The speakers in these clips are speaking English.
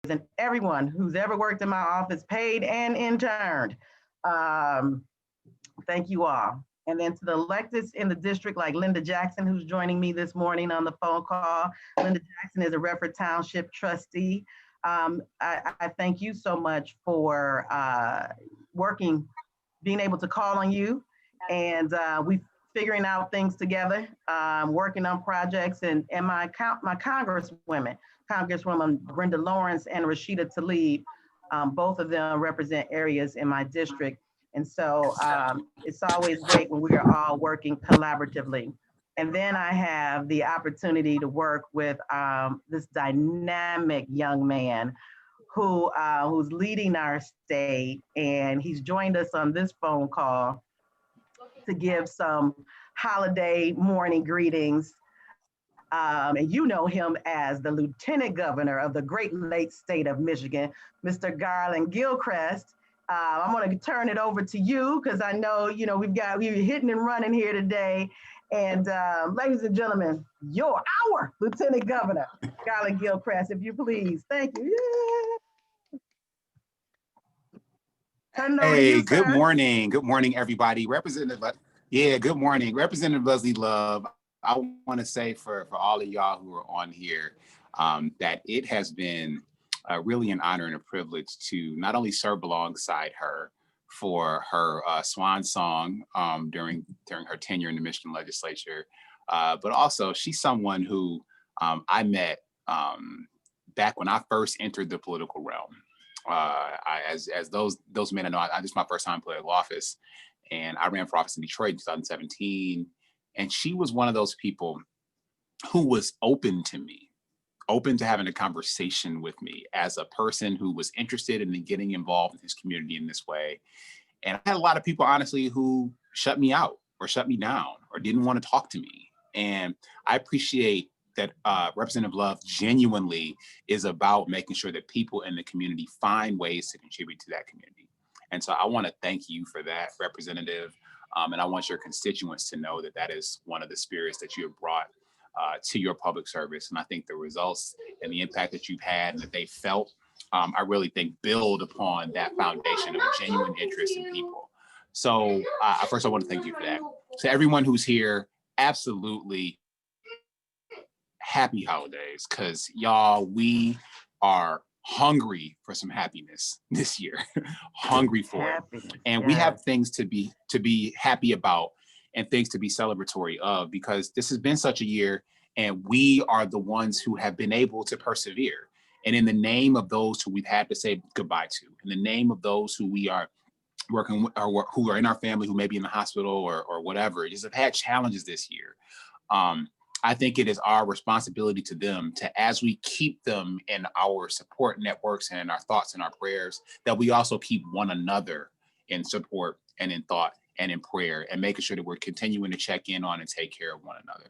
and everyone who's ever worked in my office, paid and interned. Um, Thank you all. And then to the electeds in the district, like Linda Jackson, who's joining me this morning on the phone call. Linda Jackson is a Redford Township trustee. I thank you so much for working, being able to call on you, and we figuring out things together, working on projects, and my Congresswomen, Congresswoman Brenda Lawrence and Rashida Tlaib, both of them represent areas in my district. And so it's always great when we are all working collaboratively. And then I have the opportunity to work with this dynamic young man who's leading our state, and he's joined us on this phone call to give some holiday morning greetings. And you know him as the Lieutenant Governor of the Great Lakes State of Michigan, Mr. Garlin Gilchrist. I'm going to turn it over to you because I know, we're hitting and running here today. And ladies and gentlemen, our Lieutenant Governor, Garlin Gilchrist, if you please. Thank you. Yeah. Turn it over to Hey, you, good sir. morning. Good morning, everybody. Good morning. Representative Leslie Love, I want to say for all of y'all who are on here, that it has been really an honor and a privilege to not only serve alongside her for her swan song during her tenure in the Michigan legislature, but also she's someone who I met back when I first entered the political realm. As those men know, this is my first time in political office, and I ran for office in Detroit in 2017. And she was one of those people who was open to me, open to having a conversation with me as a person who was interested in getting involved in his community in this way. And I had a lot of people, honestly, who shut me out or shut me down or didn't want to talk to me. And I appreciate that Representative Love genuinely is about making sure that people in the community find ways to contribute to that community. And so I want to thank you for that, Representative. And I want your constituents to know that that is one of the spirits that you have brought to your public service. And I think the results and the impact that you've had and that they felt, I really think build upon that foundation of a genuine interest in people. So first, I want to thank you for that. To everyone who's here, absolutely happy holidays, because y'all, we are hungry for some happiness this year, hungry for it. And we have things to be happy about and things to be celebratory of, because this has been such a year and we are the ones who have been able to persevere. And in the name of those who we've had to say goodbye to, in the name of those who we are working with, or who are in our family, who may be in the hospital or whatever, just have had challenges this year. I think it is our responsibility to them to, as we keep them in our support networks and in our thoughts and our prayers, that we also keep one another in support and in thought and in prayer, and making sure that we're continuing to check in on and take care of one another.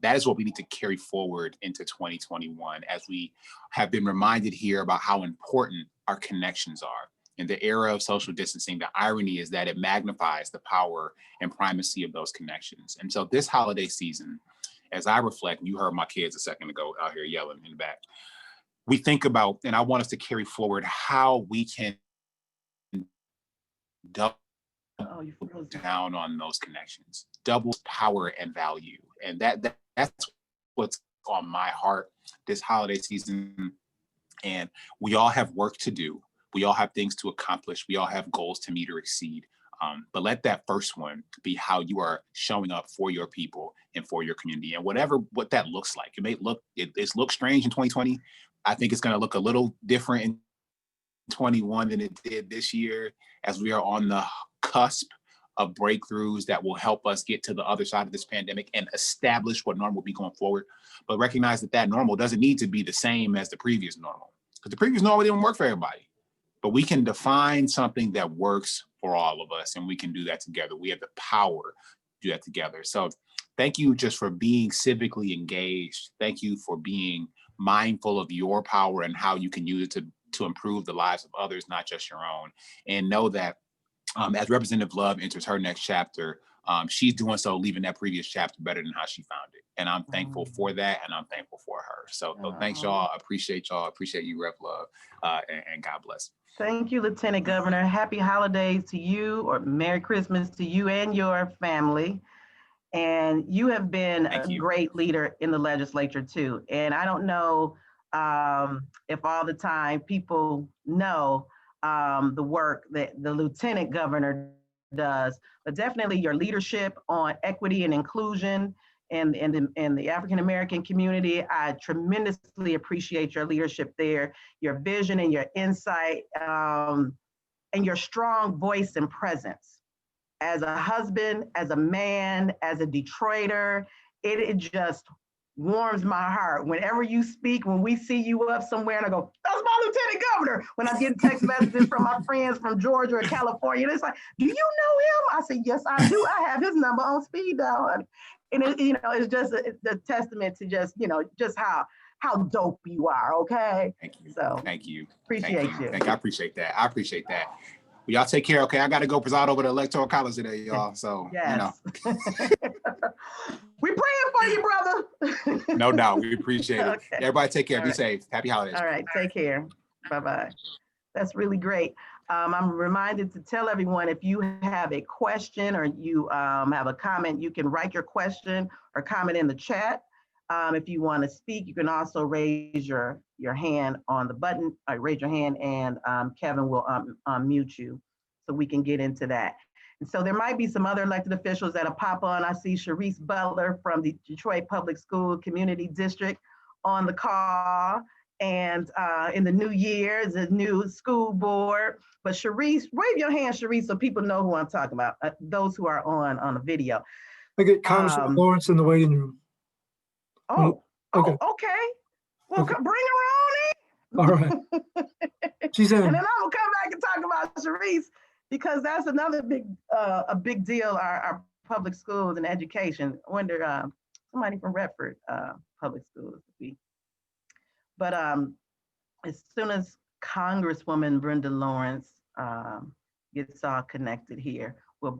That is what we need to carry forward into 2021, as we have been reminded here about how important our connections are. In the era of social distancing, the irony is that it magnifies the power and primacy of those connections. And so this holiday season, as I reflect, and you heard my kids a second ago out here yelling in the back, we think about, and I want us to carry forward how we can double down on those connections, double power and value. And that's what's on my heart this holiday season. And we all have work to do. We all have things to accomplish. We all have goals to meet or exceed. But let that first one be how you are showing up for your people and for your community, and what that looks like. It's looked strange in 2020. I think it's going to look a little different in 21 than it did this year, as we are on the cusp of breakthroughs that will help us get to the other side of this pandemic and establish what normal will be going forward. But recognize that normal doesn't need to be the same as the previous normal, because the previous normal didn't work for everybody. But we can define something that works for all of us, and we can do that together. We have the power to do that together. So thank you just for being civically engaged. Thank you for being mindful of your power and how you can use it to improve the lives of others, not just your own. And know that as Representative Love enters her next chapter, she's doing so, leaving that previous chapter better than how she found it. And I'm thankful for that, and I'm thankful for her. So thanks, y'all. Appreciate y'all. Appreciate you, Rep Love, and God bless. Thank you, Lieutenant Governor. Happy holidays to you, or Merry Christmas to you and your family. And you have been a great leader in the legislature too. And I don't know if all the time people know the work that the Lieutenant Governor does, but definitely your leadership on equity and inclusion and the African American community. I tremendously appreciate your leadership there, your vision and your insight, and your strong voice and presence. As a husband, as a man, as a Detroiter, it just warms my heart. Whenever you speak, when we see you up somewhere and I go, that's my Lieutenant Governor. When I get text messages from my friends from Georgia or California, it's like, do you know him? I say, yes, I do. I have his number on speed dial. And it, it's just a testament to just how dope you are. Okay. Thank you. So thank you. Appreciate you. I appreciate that. Well, y'all take care. Okay. I got to go preside over the Electoral College today, y'all. So, yes. We praying for you, brother. No doubt. We appreciate it. Okay. Everybody take care. All Be right. safe. Happy holidays. All right. Take care. Bye-bye. That's really great. I'm reminded to tell everyone, if you have a question or you have a comment, you can write your question or comment in the chat. If you want to speak, you can also raise your hand on the button. Raise your hand, and Kevin will unmute you so we can get into that. And so there might be some other elected officials that'll pop on. I see Sharice Butler from the Detroit Public School Community District on the call. And in the new year, is a new school board. But Sharice, wave your hand, Sharice, so people know who I'm talking about, those who are on the video. I get Congresswoman Lawrence in the waiting room. Oh, okay. Okay. Well, Okay. bring her All right. She's in. And then I'm gonna come back and talk about Sharice, because that's another a big deal, our public schools and education. I wonder, somebody from Redford Public Schools. But as soon as Congresswoman Brenda Lawrence gets all connected here, we'll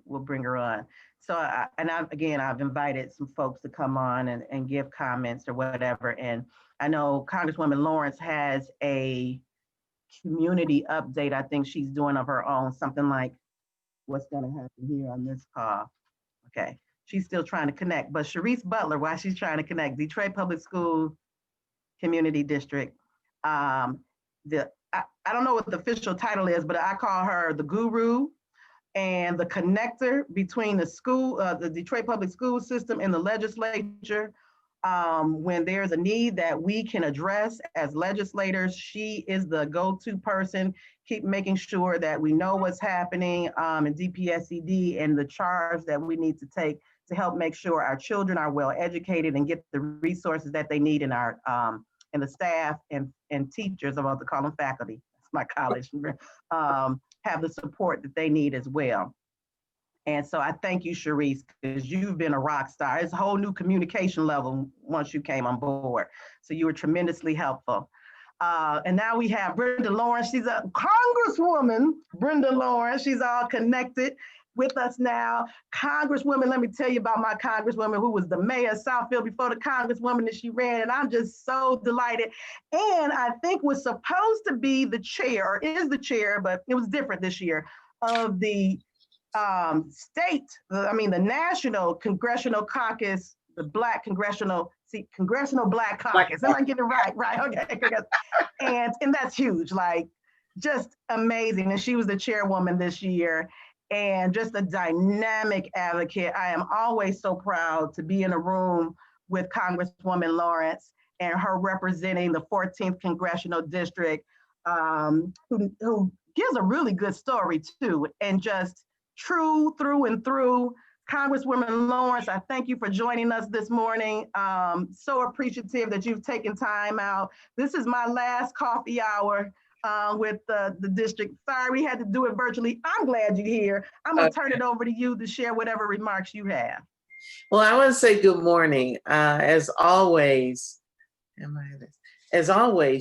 bring her on. So, I've invited some folks to come on and give comments or whatever. And I know Congresswoman Lawrence has a community update I think she's doing of her own, something like what's going to happen here on this call. Okay, she's still trying to connect. But Sharice Butler, while she's trying to connect, Detroit Public School Community District. I don't know what the official title is, but I call her the guru and the connector between the school, the Detroit Public School System and the legislature. When there's a need that we can address as legislators, she is the go-to person, keep making sure that we know what's happening in DPSCD and the charge that we need to take to help make sure our children are well educated and get the resources that they need in our and the staff and teachers, I'm about to call them faculty, it's my college, have the support that they need as well. And so I thank you, Sharice, because you've been a rock star. It's a whole new communication level once you came on board. So you were tremendously helpful. And now we have Brenda Lawrence. She's a Congresswoman, Brenda Lawrence. She's all connected with us now. Congresswoman, let me tell you about my Congresswoman who was the mayor of Southfield before the Congresswoman that she ran. And I'm just so delighted. And I think was supposed to be the chair, or is the chair, but it was different this year, of the the National Congressional Caucus, the Black Congressional Black Caucus. Am I getting it right? Right, okay. And that's huge, like just amazing. And she was the chairwoman this year and just a dynamic advocate. I am always so proud to be in a room with Congresswoman Lawrence and her representing the 14th Congressional District, who gives a really good story too, and just true through and through. Congresswoman Lawrence, I thank you for joining us this morning. So appreciative that you've taken time out. This is my last coffee hour with the district. Sorry, we had to do it virtually. I'm glad you're here. I'm gonna turn it over to you to share whatever remarks you have. Well, I want to say good morning. As always,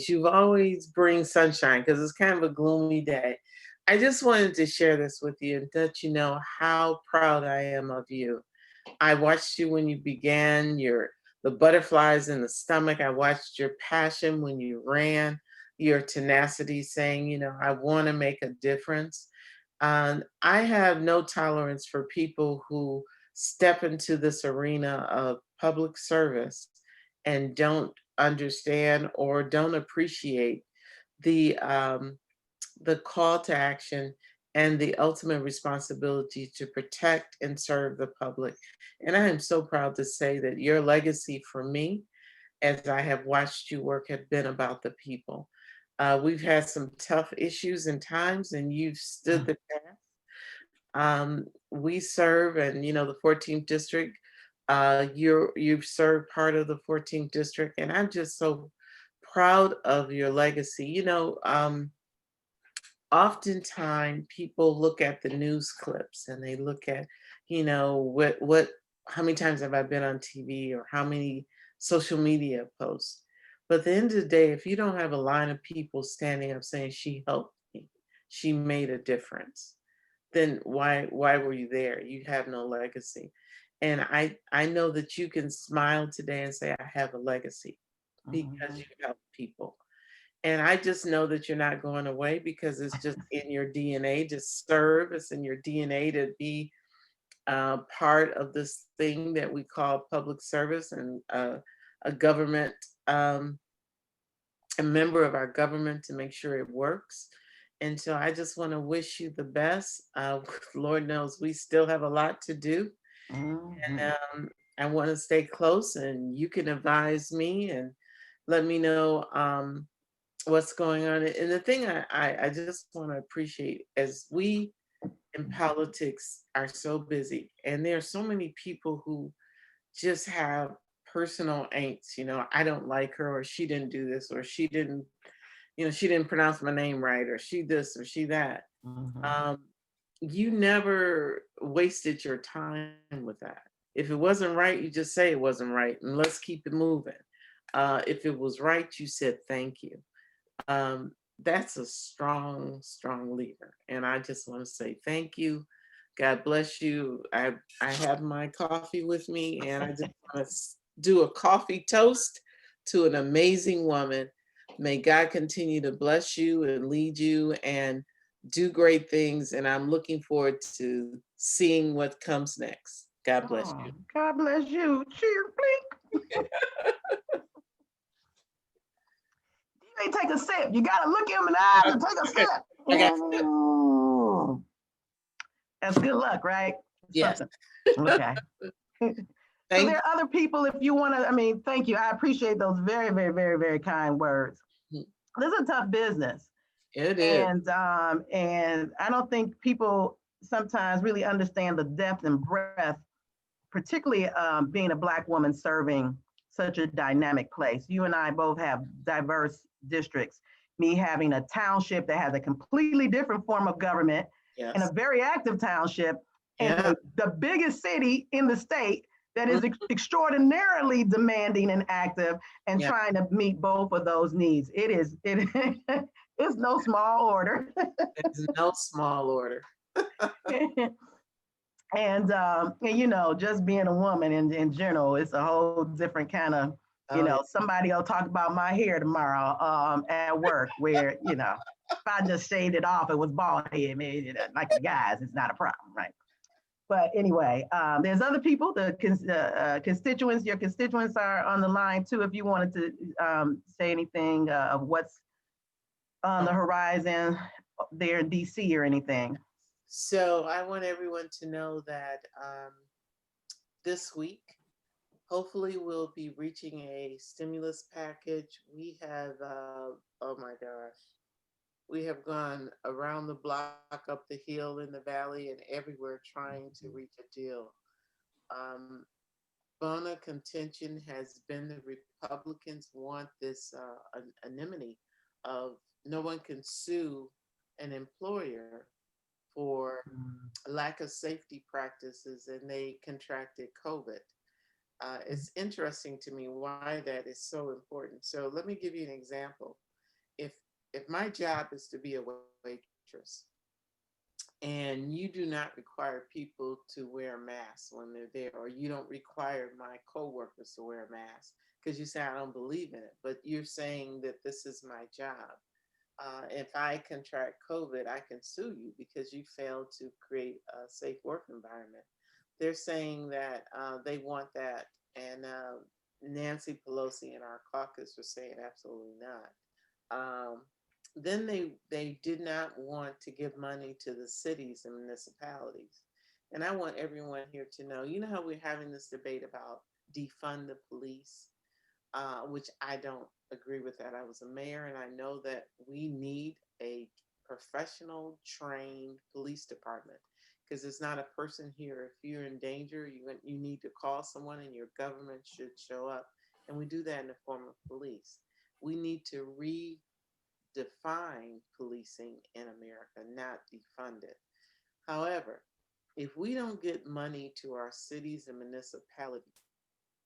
you always bring sunshine because it's kind of a gloomy day. I just wanted to share this with you and let you know how proud I am of you. I watched you when you began the butterflies in the stomach. I watched your passion when you ran, your tenacity saying, I want to make a difference. I have no tolerance for people who step into this arena of public service and don't understand or don't appreciate the the call to action and the ultimate responsibility to protect and serve the public. And I am so proud to say that your legacy for me, as I have watched you work, have been about the people. We've had some tough issues and times, and you've stood the test. We serve, and the 14th district. You've served part of the 14th district, and I'm just so proud of your legacy. Oftentimes people look at the news clips and they look at, what how many times have I been on TV or how many social media posts. But at the end of the day, if you don't have a line of people standing up saying she helped me, she made a difference, then why were you there? You have no legacy. And I know that you can smile today and say, I have a legacy because you help people. And I just know that you're not going away because it's just in your DNA to serve. It's in your DNA to be part of this thing that we call public service and a government, a member of our government to make sure it works. And so I just want to wish you the best. Lord knows we still have a lot to do. And I want to stay close, and you can advise me and let me know what's going on. And the thing I just want to appreciate, as we in politics are so busy, and there are so many people who just have personal angst, I don't like her, or she didn't do this, or she didn't pronounce my name right, or she this or she that. You never wasted your time with that. If it wasn't right, you just say it wasn't right and let's keep it moving. If it was right, you said thank you. That's a strong, strong leader. And I just want to say thank you. God bless you. I have my coffee with me, and I just want to do a coffee toast to an amazing woman. May God continue to bless you and lead you and do great things. And I'm looking forward to seeing what comes next. God bless you. God bless you. Cheer, blink. You ain't take a sip. You gotta look him in the eyes and take a sip. That's good luck, right? Yes. Okay. So there are other people, if you want to, thank you. I appreciate those very, very, very, very kind words. This is a tough business. It is. And I don't think people sometimes really understand the depth and breadth, particularly being a Black woman serving such a dynamic place. You and I both have diverse districts. Me having a township that has a completely different form of government, yes, and a very active township, and the biggest city in the state that is extraordinarily demanding and active, and trying to meet both of those needs. It's no small order. It's no small order. And just being a woman in general, it's a whole different kind of, somebody will talk about my hair tomorrow at work, where, if I just shaved it off, it was bald head, maybe like the guys, it's not a problem, right? But anyway, there's other people, the constituents, your constituents are on the line too, if you wanted to say anything of what's on the horizon there in DC or anything. So I want everyone to know that this week, hopefully we'll be reaching a stimulus package. We have, oh my gosh, we have gone around the block, up the hill, in the valley, and everywhere trying to reach a deal. Bone of contention has been the Republicans want this anonymity of no one can sue an employer for lack of safety practices, and they contracted COVID. It's interesting to me why that is so important. So let me give you an example. If my job is to be a waitress, and you do not require people to wear masks when they're there, or you don't require my coworkers to wear masks because you say, I don't believe in it, but you're saying that this is my job. If I contract COVID, I can sue you because you failed to create a safe work environment. They're saying that they want that, and Nancy Pelosi and our caucus were saying absolutely not. Then they did not want to give money to the cities and municipalities. And I want everyone here to know, you know how we're having this debate about defund the police, which I don't agree with that. I was a mayor and I know that we need a professional, trained police department because there's not a person here. If you're in danger, you need to call someone and your government should show up. And we do that in the form of police. We need to redefine policing in America, not defund it. However, if we don't get money to our cities and municipalities,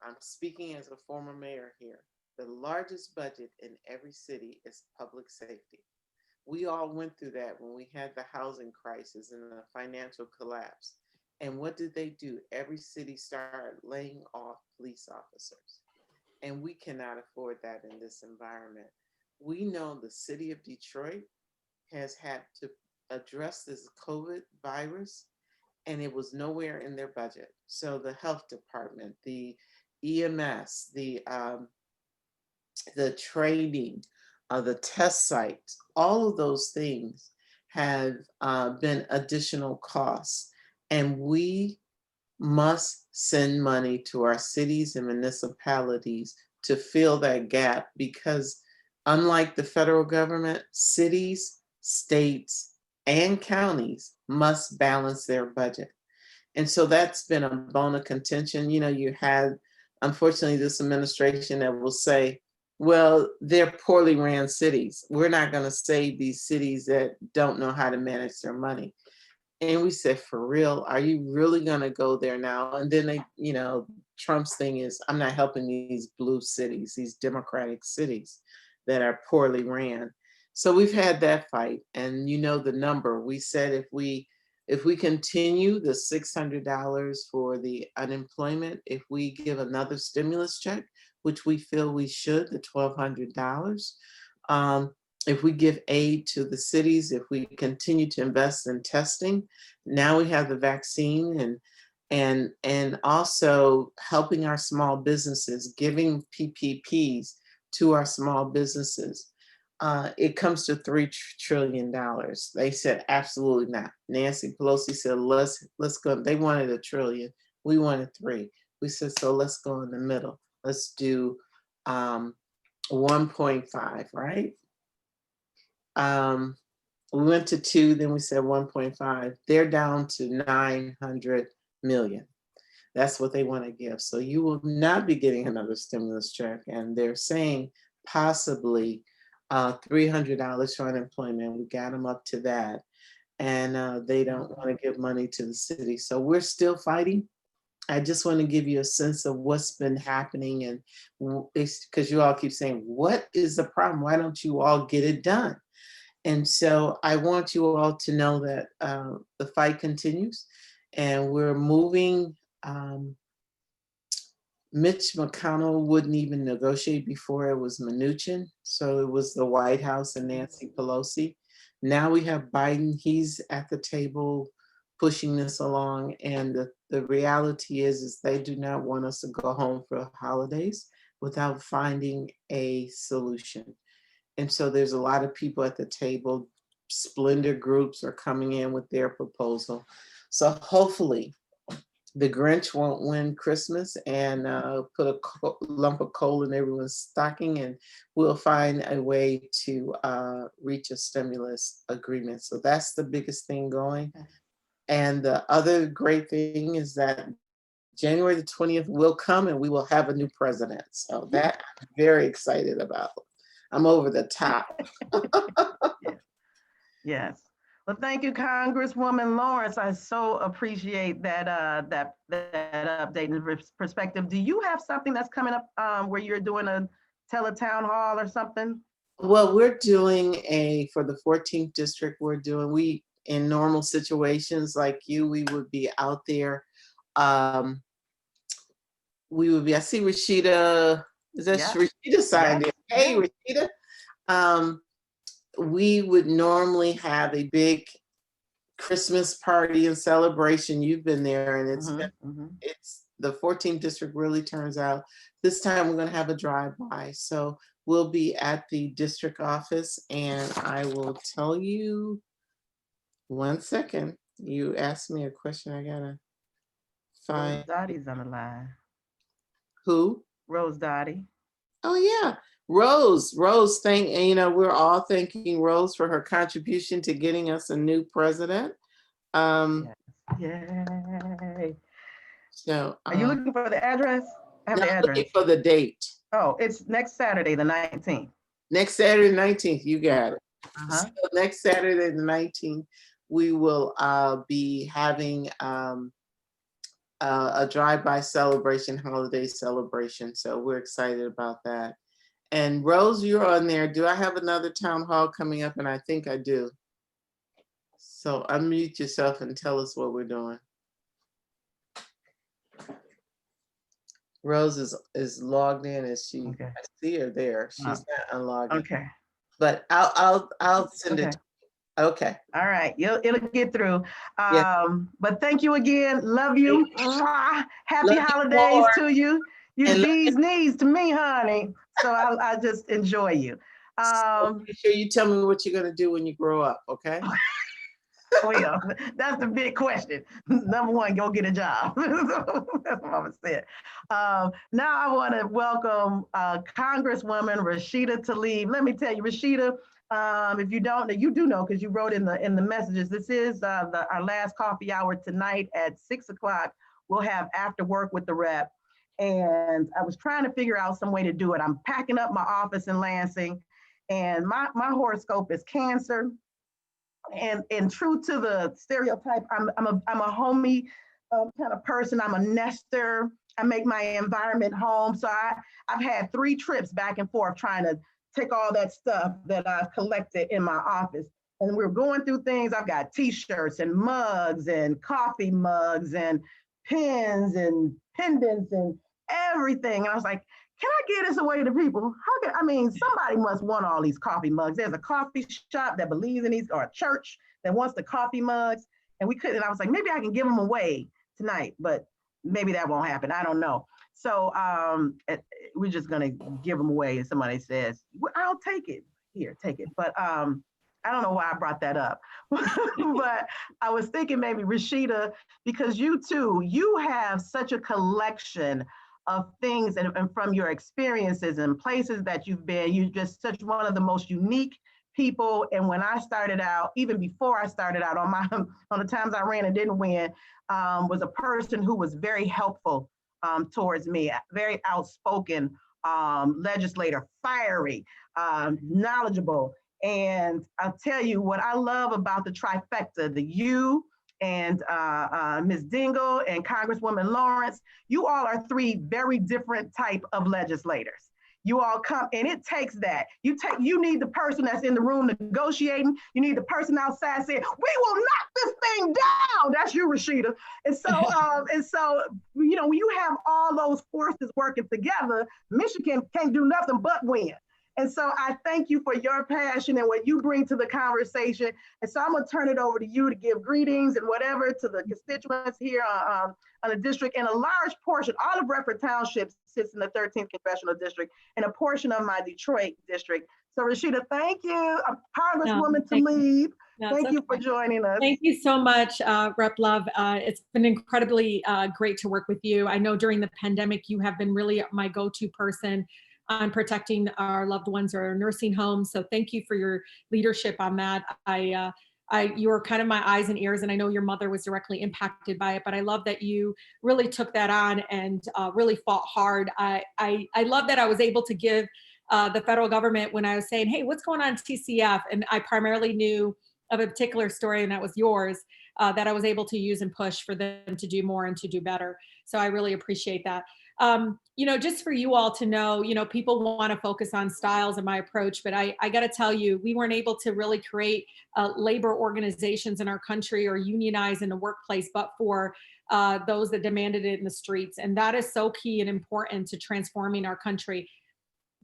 I'm speaking as a former mayor here, the largest budget in every city is public safety. We all went through that when we had the housing crisis and the financial collapse. And what did they do? Every city started laying off police officers. And we cannot afford that in this environment. We know the city of Detroit has had to address this COVID virus, and it was nowhere in their budget. So the health department, the EMS, the training, the test sites, all of those things have been additional costs. And we must send money to our cities and municipalities to fill that gap because unlike the federal government, cities, states, and counties must balance their budget. And so that's been a bone of contention. You know, you had, unfortunately, this administration that will say, well, they're poorly ran cities. We're not going to save these cities that don't know how to manage their money. And we said, for real, are you really going to go there now? And then they, you know, Trump's thing is, I'm not helping these blue cities, these democratic cities that are poorly ran. So we've had that fight. And you know the number. We said if we continue the $600 for the unemployment, if we give another stimulus check, which we feel we should, the $1,200, if we give aid to the cities, if we continue to invest in testing, now we have the vaccine and also helping our small businesses, giving PPPs to our small businesses. It comes to $3 trillion. They said, absolutely not. Nancy Pelosi said, let's go. They wanted $1 trillion. We wanted 3. We said, so let's go in the middle. Let's do 1.5, right? We went to 2, then we said 1.5. They're down to 900 million. That's what they want to give. So you will not be getting another stimulus check. And they're saying possibly $300 for unemployment. We got them up to that. And they don't want to give money to the city. So we're still fighting. I just want to give you a sense of what's been happening. And it's because you all keep saying, what is the problem? Why don't you all get it done? And so I want you all to know that the fight continues and we're moving. Mitch McConnell wouldn't even negotiate before it was Mnuchin. So it was the White House and Nancy Pelosi. Now we have Biden, he's at the table pushing this along. And the reality is they do not want us to go home for holidays without finding a solution. And so there's a lot of people at the table. Splendor groups are coming in with their proposal. So hopefully the Grinch won't win Christmas and put a lump of coal in everyone's stocking, and we'll find a way to reach a stimulus agreement. So that's the biggest thing going. And the other great thing is that January the 20th will come and we will have a new president. So that I'm very excited about. I'm over the top. Yes. Well, thank you, Congresswoman Lawrence. I so appreciate that that update and perspective. Do you have something that's coming up where you're doing a teletown hall or something? Well, we're doing for the 14th district, in normal situations like you, we would be out there. We would be, I see Rashida, is that Rashida signed in? Hey, Rashida. We would normally have a big Christmas party and celebration. You've been there, and it's the 14th district really turns out. This time we're going to have a drive-by. So we'll be at the district office, and I will tell you, 1 second. You asked me a question. I gotta find. Rose Dottie's on the line. Who? Rose Dottie. Oh yeah, Rose. We're all thanking Rose for her contribution to getting us a new president. Yay. So are you looking for the address? I have the address. Looking for the date. Oh, it's next Saturday, the 19th. Next Saturday, the 19th. You got it. So next Saturday, the 19th, we will be having a drive-by celebration, holiday celebration. So we're excited about that. And Rose, you're on there. Do I have another town hall coming up? And I think I do. So unmute yourself and tell us what we're doing. Rose is logged in. Is she? Okay. I see her there. She's not unlogged. Okay. But I'll send it. Okay. All right. It'll get through. But thank you again. Love you. Happy holidays to you. You bee's knees to me, honey. So I just enjoy you. Make sure you tell me what you're gonna do when you grow up, okay? Well, that's the big question. Number one, go get a job. That's what Mama said. Now I want to welcome Congresswoman Rashida Tlaib. Let me tell you, Rashida, if you don't know, you do know because you wrote in the messages. This is our last coffee hour tonight at 6 o'clock. We'll have after work with the rep. And I was trying to figure out some way to do it. I'm packing up my office in Lansing, and my horoscope is Cancer. And true to the stereotype, I'm a homey kind of person. I'm a nester. I make my environment home. So I've had 3 trips back and forth trying to take all that stuff that I've collected in my office. And we're going through things. I've got t-shirts and mugs and coffee mugs and pins and pendants and everything. And I was like, can I give this away to people? Somebody must want all these coffee mugs. There's a coffee shop that believes in these, or a church that wants the coffee mugs. And we couldn't. I was like, maybe I can give them away tonight, but maybe that won't happen. I don't know. So we're just gonna give them away. And somebody says, well, I'll take it. Here, take it. But I don't know why I brought that up. But I was thinking maybe Rashida, because you too, you have such a collection of things and from your experiences and places that you've been. You're just such one of the most unique people. And when I started out, even before I started out on the times I ran and didn't win, was a person who was very helpful towards me, very outspoken legislator, fiery, knowledgeable. And I'll tell you what I love about the trifecta, you and Ms. Dingle and Congresswoman Lawrence, you all are 3 very different type of legislators. You all come, and it takes that. You need the person that's in the room negotiating. You need the person outside saying, "We will knock this thing down." That's you, Rashida. And so, when you have all those forces working together, Michigan can't do nothing but win. And so I thank you for your passion and what you bring to the conversation. And so I'm gonna turn it over to you to give greetings and whatever to the constituents here on the district. And a large portion, all of Redford Township sits in the 13th Congressional District and a portion of my Detroit district. So Rashida, thank you. Congresswoman Tlaib, thank you for joining us. Thank you so much, Rep. Love. It's been incredibly great to work with you. I know during the pandemic, you have been really my go-to person on protecting our loved ones or our nursing homes. So thank you for your leadership on that. You were kind of my eyes and ears, and I know your mother was directly impacted by it, but I love that you really took that on and really fought hard. I love that I was able to give the federal government when I was saying, hey, what's going on in TCF? And I primarily knew of a particular story, and that was yours, that I was able to use and push for them to do more and to do better. So I really appreciate that. Just for you all to know, people want to focus on styles and my approach, but I got to tell you, we weren't able to really create labor organizations in our country or unionize in the workplace, but for those that demanded it in the streets. And that is so key and important to transforming our country.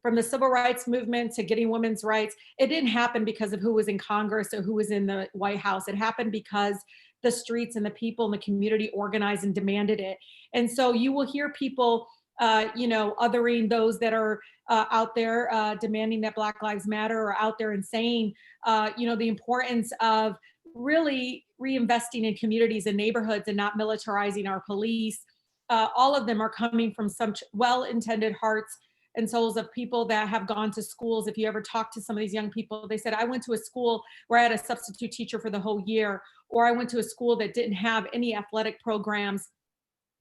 From the civil rights movement to getting women's rights, it didn't happen because of who was in Congress or who was in the White House. It happened because the streets and the people in the community organized and demanded it. And so you will hear people, othering those that are out there demanding that Black Lives Matter, or out there and saying, the importance of really reinvesting in communities and neighborhoods and not militarizing our police. All of them are coming from some well-intended hearts and souls of people that have gone to schools. If you ever talk to some of these young people, they said, I went to a school where I had a substitute teacher for the whole year, or I went to a school that didn't have any athletic programs,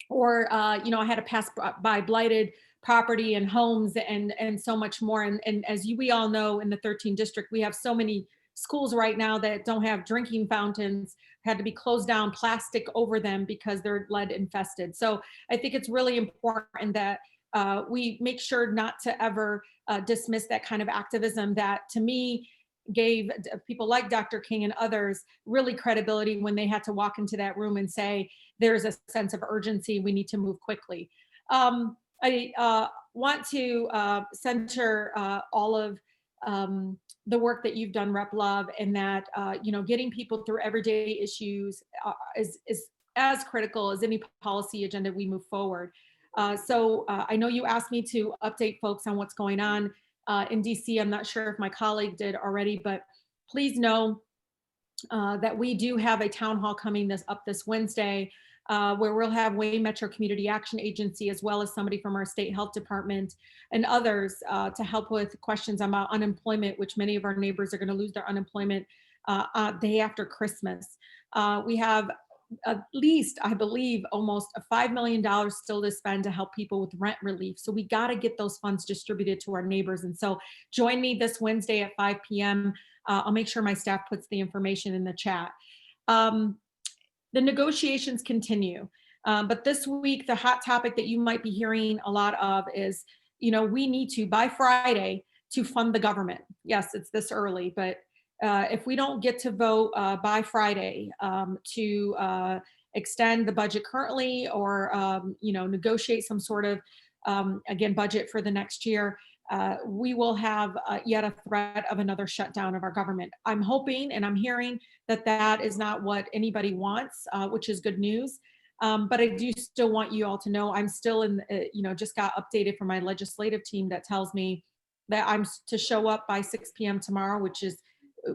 or I had to pass by blighted property and homes and so much more. And as we all know, in the 13th district, we have so many schools right now that don't have drinking fountains, had to be closed down, plastic over them because they're lead infested. So I think it's really important that we make sure not to ever dismiss that kind of activism that, to me, gave people like Dr. King and others really credibility when they had to walk into that room and say, there's a sense of urgency, we need to move quickly. I want to center all of the work that you've done, Rep. Love, and that, getting people through everyday issues is as critical as any policy agenda we move forward. So I know you asked me to update folks on what's going on in DC. I'm not sure if my colleague did already, but please know that we do have a town hall coming this Wednesday, where we'll have Wayne Metro Community Action Agency, as well as somebody from our state health department and others to help with questions about unemployment, which many of our neighbors are going to lose their unemployment day after Christmas. We have at least, I believe, almost $5 million still to spend to help people with rent relief. So we got to get those funds distributed to our neighbors. And so join me this Wednesday at 5 p.m. I'll make sure my staff puts the information in the chat. The negotiations continue. But this week, the hot topic that you might be hearing a lot of is, we need to, by Friday, to fund the government. Yes, it's this early, but if we don't get to vote by Friday to extend the budget currently, or negotiate some sort of budget for the next year, we will have yet a threat of another shutdown of our government. I'm hoping and I'm hearing that that is not what anybody wants, which is good news. But I do still want you all to know I'm still in, just got updated from my legislative team that tells me that I'm to show up by 6 p.m. tomorrow, which is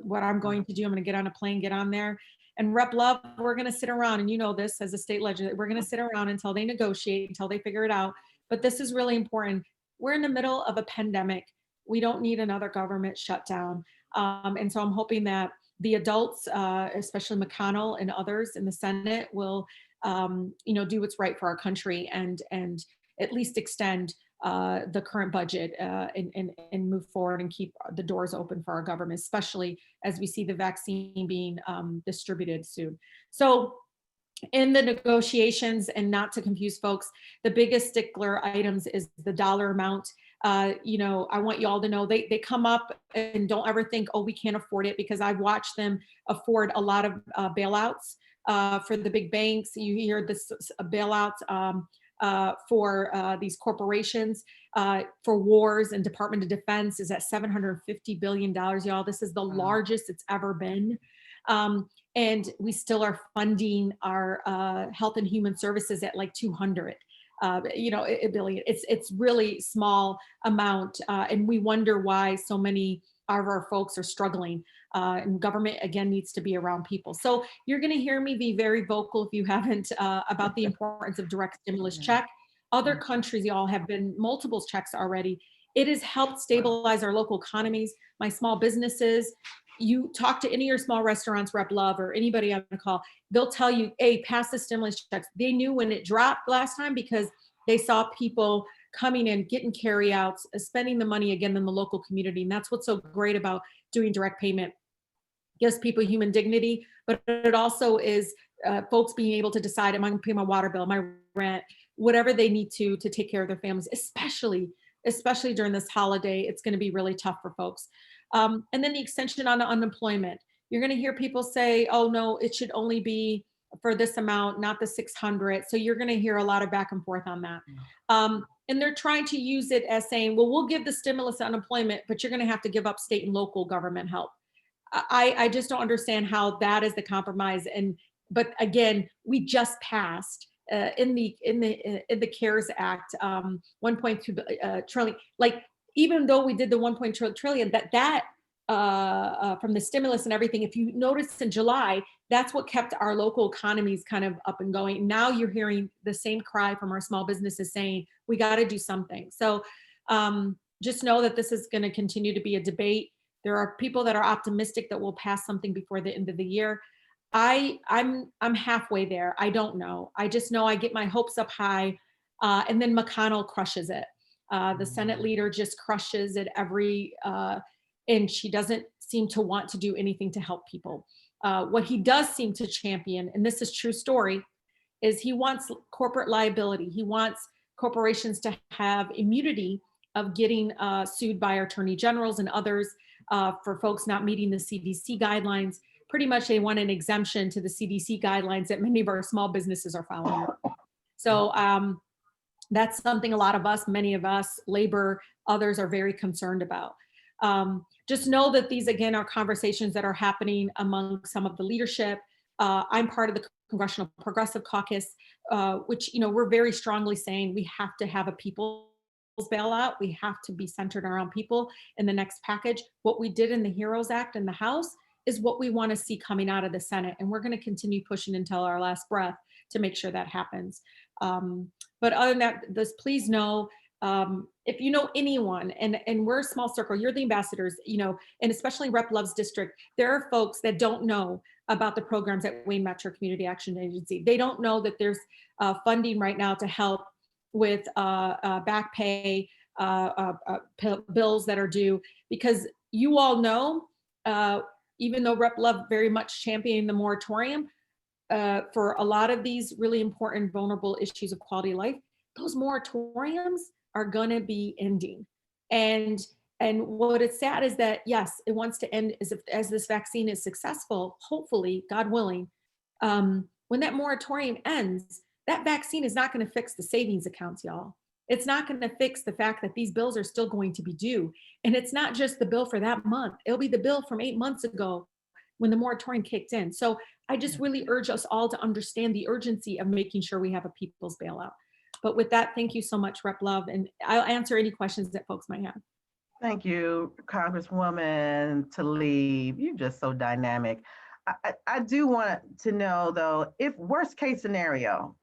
what I'm going to do. I'm going to get on a plane, get on there. And Rep. Love, we're going to sit around, and you know this as a state legislator, we're going to sit around until they negotiate, until they figure it out. But this is really important. We're in the middle of a pandemic. We don't need another government shutdown. And so I'm hoping that the adults, especially McConnell and others in the Senate, will do what's right for our country and at least extend the current budget and move forward and keep the doors open for our government, especially as we see the vaccine being distributed soon. So in the negotiations, and not to confuse folks, the biggest stickler items is the dollar amount. I want you all to know they come up, and don't ever think, oh, we can't afford it, because I've watched them afford a lot of bailouts for the big banks. You hear this bailouts for these corporations, for wars, and Department of Defense is at $750 billion, y'all. This is the largest it's ever been. And we still are funding our health and human services at like 200, billion. It's really small amount. And we wonder why so many of our folks are struggling. And government, again, needs to be around people. So you're going to hear me be very vocal, if you haven't, about the importance of direct stimulus check. Other countries, y'all, have been multiple checks already. It has helped stabilize our local economies, my small businesses. You talk to any of your small restaurants, Rep. Love, or anybody on the call, they'll tell you, hey, pass the stimulus checks. They knew when it dropped last time because they saw people coming in, getting carryouts, spending the money again in the local community. And that's what's so great about doing direct payment. Gives people human dignity, but it also is folks being able to decide, am I going to pay my water bill, my rent, whatever they need to take care of their families, especially during this holiday. It's going to be really tough for folks. And then the extension on the unemployment. You're going to hear people say, oh no, it should only be for this amount, not the 600. So you're going to hear a lot of back and forth on that. And they're trying to use it as saying, well, we'll give the stimulus to unemployment, but you're going to have to give up state and local government help. I just don't understand how that is the compromise. But again, we just passed in the CARES Act 1.2 trillion. Like, even though we did the 1.2 trillion, that from the stimulus and everything, if you noticed in July, that's what kept our local economies kind of up and going. Now you're hearing the same cry from our small businesses saying, we got to do something. So just know that this is going to continue to be a debate. There are people that are optimistic that we'll pass something before the end of the year. I'm halfway there. I don't know. I just know I get my hopes up high, and then McConnell crushes it. The Senate leader just crushes it and she doesn't seem to want to do anything to help people. What he does seem to champion, and this is true story, is he wants corporate liability. He wants corporations to have immunity of getting sued by attorney generals and others for folks not meeting the CDC guidelines. Pretty much they want an exemption to the CDC guidelines that many of our small businesses are following. So that's something a lot of us, many of us, labor, others are very concerned about. Just know that these, again, are conversations that are happening among some of the leadership. I'm part of the Congressional Progressive Caucus, which, we're very strongly saying we have to have a people's bailout. We have to be centered around people in the next package. What we did in the HEROES Act in the House is what we want to see coming out of the Senate. And we're going to continue pushing until our last breath to make sure that happens. But other than that, please know, if you know anyone, and we're a small circle, you're the ambassadors, and especially Rep. Love's district, there are folks that don't know about the programs at Wayne Metro Community Action Agency. They don't know that there's funding right now to help with back pay, bills that are due, because you all know, even though Rep. Love very much championing the moratorium, for a lot of these really important, vulnerable issues of quality of life, those moratoriums are going to be ending. And what is sad is that, yes, it wants to end as this vaccine is successful, hopefully, God willing, when that moratorium ends, that vaccine is not going to fix the savings accounts, y'all. It's not going to fix the fact that these bills are still going to be due. And it's not just the bill for that month. It'll be the bill from 8 months ago when the moratorium kicked in. So I just really urge us all to understand the urgency of making sure we have a people's bailout. But with that, thank you so much, Rep. Love. And I'll answer any questions that folks might have. Thank you, Congresswoman Tlaib. You're just so dynamic. I do want to know, though, if worst case scenario,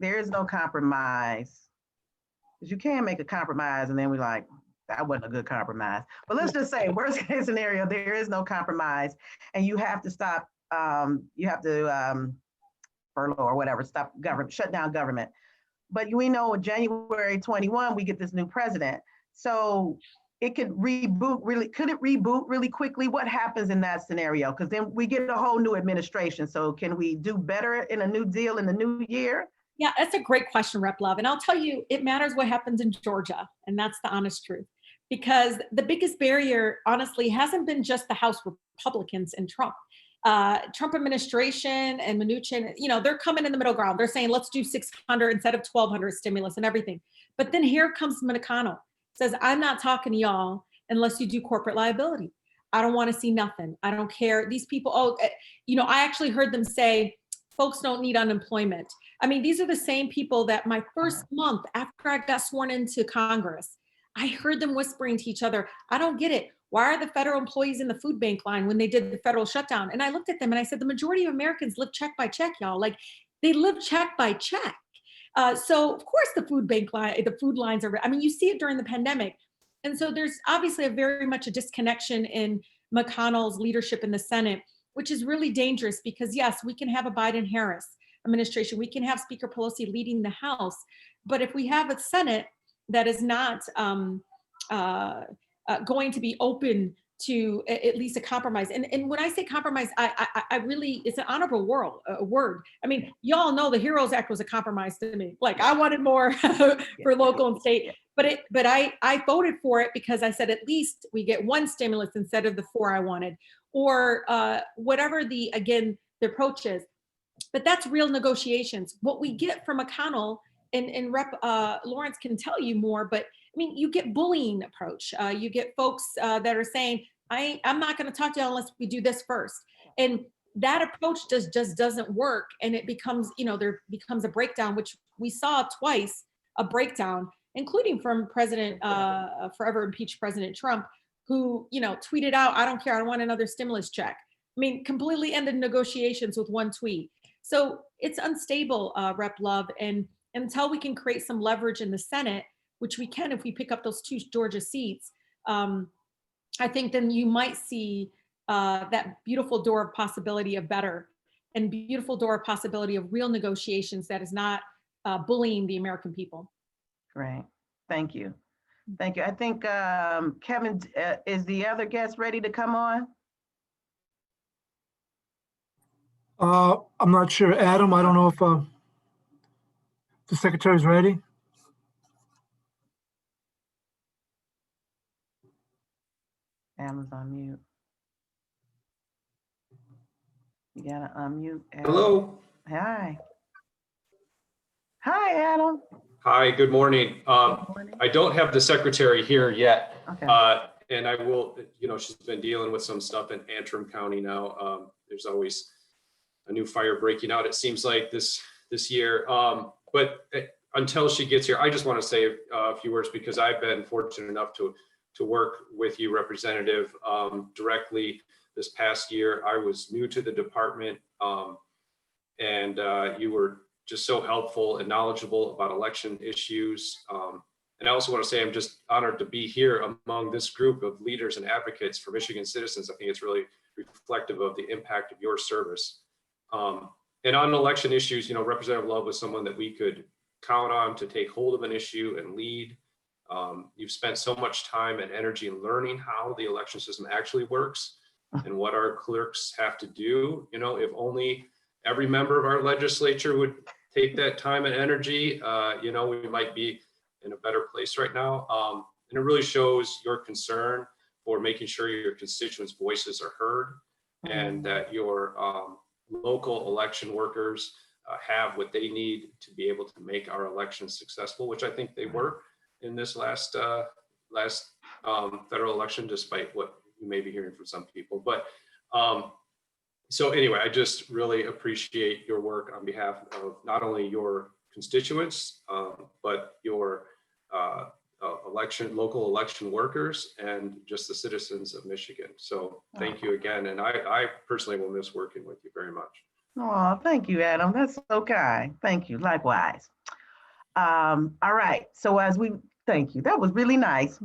there is no compromise, because you can make a compromise and then we're like, that wasn't a good compromise. But let's just say worst case scenario, there is no compromise and you have to stop, furlough or whatever, stop government, shut down government. But we know January 21, we get this new president. So it could reboot really quickly? What happens in that scenario? Because then we get a whole new administration. So can we do better in a new deal in the new year? Yeah, that's a great question, Rep. Love. And I'll tell you, it matters what happens in Georgia. And that's the honest truth. Because the biggest barrier, honestly, hasn't been just the House Republicans and Trump. Trump administration and Mnuchin, they're coming in the middle ground. They're saying, let's do 600 instead of 1,200 stimulus and everything. But then here comes McConnell. Says, I'm not talking to y'all unless you do corporate liability. I don't want to see nothing. I don't care. These people, I actually heard them say, folks don't need unemployment. I mean, these are the same people that my first month after I got sworn into Congress, I heard them whispering to each other, I don't get it. Why are the federal employees in the food bank line when they did the federal shutdown? And I looked at them and I said, the majority of Americans live check by check, y'all. Like, they live check by check. So of course the food lines are, you see it during the pandemic. And so there's obviously very much a disconnection in McConnell's leadership in the Senate, which is really dangerous because yes, we can have a Biden-Harris administration. We can have Speaker Pelosi leading the House. But if we have a Senate that is not going to be open to at least a compromise. And when I say compromise, I really, it's an honorable word. I mean, y'all know the HEROES Act was a compromise to me. Like I wanted more for local and state, but I voted for it because I said, at least we get one stimulus instead of the 4 I wanted, or whatever the approach is. But that's real negotiations. What we get from McConnell, and Rep Lawrence can tell you more, but I mean, you get bullying approach. You get folks that are saying, I'm not going to talk to you unless we do this first. And that approach just doesn't work. And it becomes, there becomes a breakdown, which we saw twice, a breakdown, including from President, forever impeached President Trump, who, tweeted out, I don't care, I don't want another stimulus check. I mean, completely ended negotiations with one tweet. So it's unstable, Rep Love. And until we can create some leverage in the Senate, which we can if we pick up those 2 Georgia seats, I think then you might see that beautiful door of possibility of better, and beautiful door of possibility of real negotiations that is not bullying the American people. Great. Thank you. Thank you. I think Kevin, is the other guest ready to come on? I'm not sure. Adam, I don't know if the secretary's ready. Adam's on mute. You gotta unmute. Adam. Hello. Hi. Hi, Adam. Hi, good morning. Good morning. I don't have the secretary here yet. Okay. And I will, she's been dealing with some stuff in Antrim County now. There's always a new fire breaking out, it seems like this year. But until she gets here, I just want to say a few words, because I've been fortunate enough to work with you, Representative, directly this past year. I was new to the department, and you were just so helpful and knowledgeable about election issues. And I also want to say I'm just honored to be here among this group of leaders and advocates for Michigan citizens. I think it's really reflective of the impact of your service. And on election issues, Representative Love was someone that we could count on to take hold of an issue and lead. You've spent so much time and energy in learning how the election system actually works and what our clerks have to do. If only every member of our legislature would take that time and energy, we might be in a better place right now. And it really shows your concern for making sure your constituents' voices are heard, and that your local election workers have what they need to be able to make our elections successful, which I think they were in this last federal election, despite what you may be hearing from some people. But so anyway, I just really appreciate your work on behalf of not only your constituents, but your local election workers and just the citizens of Michigan. So thank you again. And I personally will miss working with you very much. Oh, thank you, Adam. That's so kind. Thank you. Likewise. All right. So thank you. That was really nice.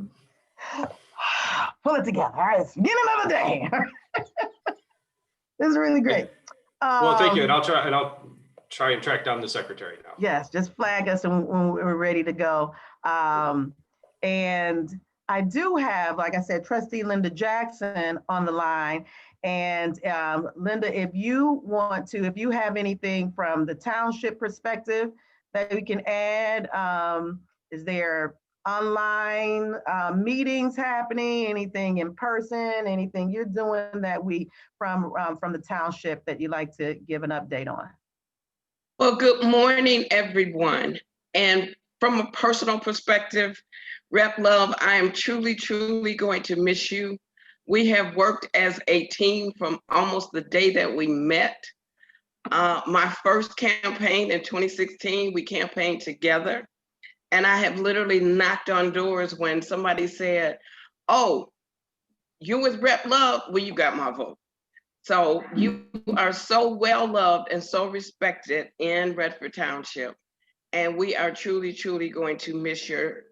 Pull it together. All right. Let's begin another day. This is really great. Well, thank you. And I'll try and track down the secretary now. Yes, just flag us when we're ready to go. And I do have, like I said, Trustee Linda Jackson on the line. And Linda, if you have anything from the township perspective that we can add, is there online meetings happening, anything in person, anything you're doing that from the township that you'd like to give an update on? Well, good morning, everyone. And from a personal perspective, Rep Love, I am truly, truly going to miss you. We have worked as a team from almost the day that we met. My first campaign in 2016, we campaigned together. And I have literally knocked on doors when somebody said, oh, you with Rep Love? Well, you got my vote. So you are so well loved and so respected in Redford Township. And we are truly, truly going to miss your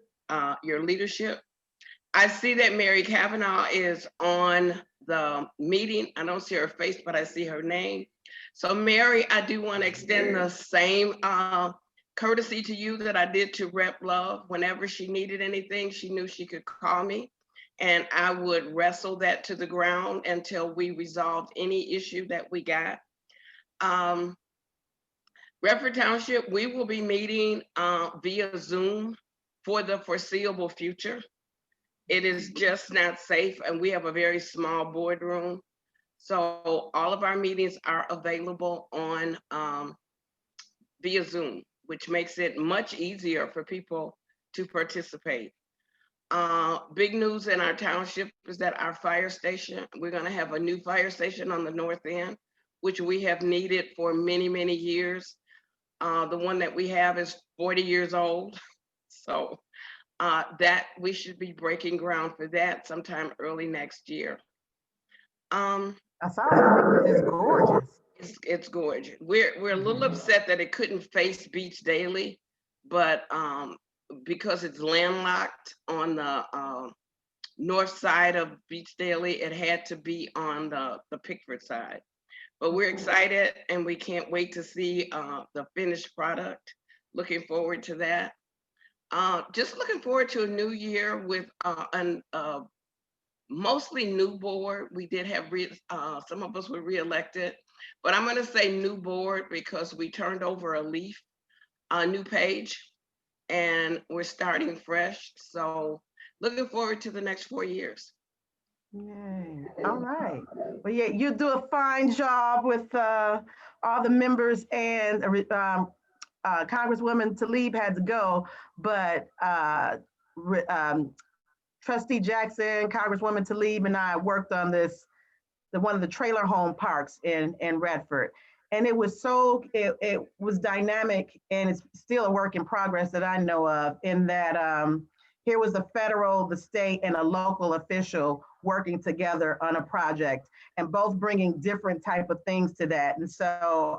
leadership. I see that Mary Kavanaugh is on the meeting. I don't see her face, but I see her name. So Mary, I do want to extend the same courtesy to you that I did to Rep Love. Whenever she needed anything, she knew she could call me. and I would wrestle that to the ground until we resolved any issue that we got. Redford Township, we will be meeting via Zoom for the foreseeable future. It is just not safe, and we have a very small boardroom. So all of our meetings are available on via Zoom, which makes it much easier for people to participate. Big news in our township is that our fire station, we're gonna have a new fire station on the north end, which we have needed for many, many years. The one that we have is 40 years old. So that we should be breaking ground for that sometime early next year. I saw it. It's gorgeous. It's gorgeous. We're a little upset that it couldn't face Beach Daily, but because it's landlocked on the north side of Beach Daily, it had to be on the Pickford side. But we're excited and we can't wait to see the finished product. Looking forward to that. Just looking forward to a new year with mostly new board. We did have some of us were reelected, but I'm going to say new board because we turned over a leaf, a new page, and we're starting fresh. So looking forward to the next 4 years. Yay. All right. Well, yeah, you do a fine job with all the members, and Congresswoman Tlaib had to go, but Trustee Jackson, Congresswoman Tlaib, and I worked on this, one of the trailer home parks in Redford. And it was it was dynamic, and it's still a work in progress that I know of, in that here was the federal, the state, and a local official working together on a project, and both bringing different type of things to that. And so,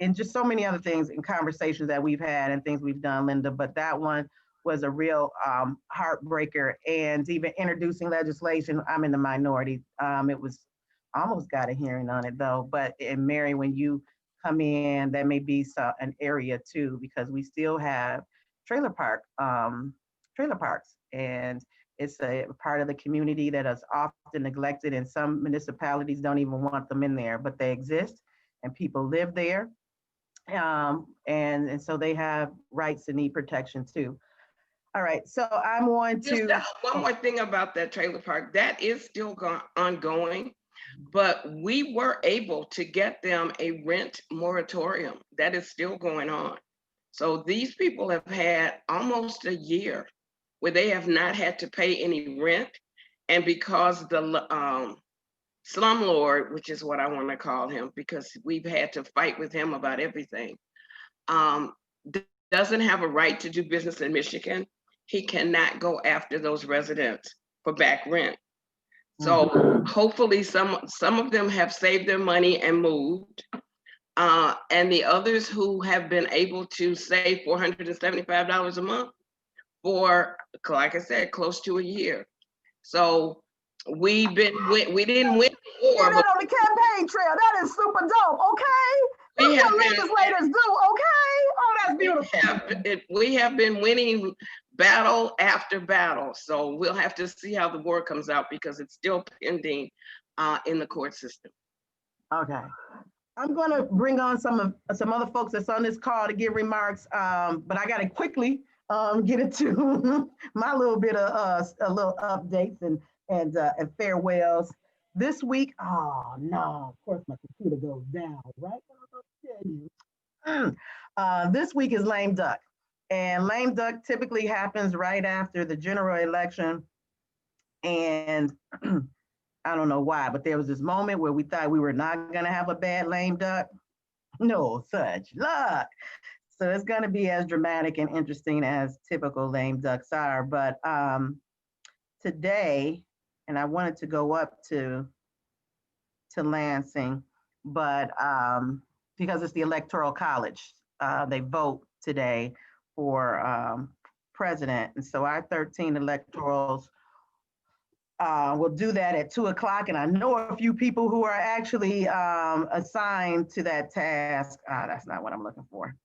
and just so many other things in conversations that we've had and things we've done, Linda, but that one was a real heartbreaker. And even introducing legislation, I'm in the minority. It was almost got a hearing on it though, but and Mary, when you come in, that may be an area too, because we still have trailer parks, and it's a part of the community that is often neglected, and some municipalities don't even want them in there, but they exist and people live there. And so they have rights and need protection too. All right, so I'm going to. Just one more thing about that trailer park, that is still ongoing, but we were able to get them a rent moratorium that is still going on. So these people have had almost a year where they have not had to pay any rent. And because the slumlord, which is what I want to call him, because we've had to fight with him about everything, doesn't have a right to do business in Michigan, he cannot go after those residents for back rent. So hopefully some of them have saved their money and moved. And the others who have been able to save $475 a month for, like I said, close to a year. So we didn't win before. Get it on the campaign trail. That is super dope. Okay. That's what legislators do. Okay. Oh, that's beautiful. We have been winning battle after battle. So we'll have to see how the war comes out, because it's still pending in the court system. Okay. I'm going to bring on some other folks that's on this call to give remarks, but I got to quickly get into my little bit of a little updates and farewells. This week, oh no, of course my computer goes down, right? This week is lame duck, and lame duck typically happens right after the general election, and I don't know why, but there was this moment where we thought we were not gonna have a bad lame duck. No such luck. So it's gonna be as dramatic and interesting as typical lame ducks are. But today, and I wanted to go up to Lansing, but because it's the Electoral College, they vote today for president. And so our 13 electorals we'll do that at 2:00. And I know a few people who are actually assigned to that task. That's not what I'm looking for.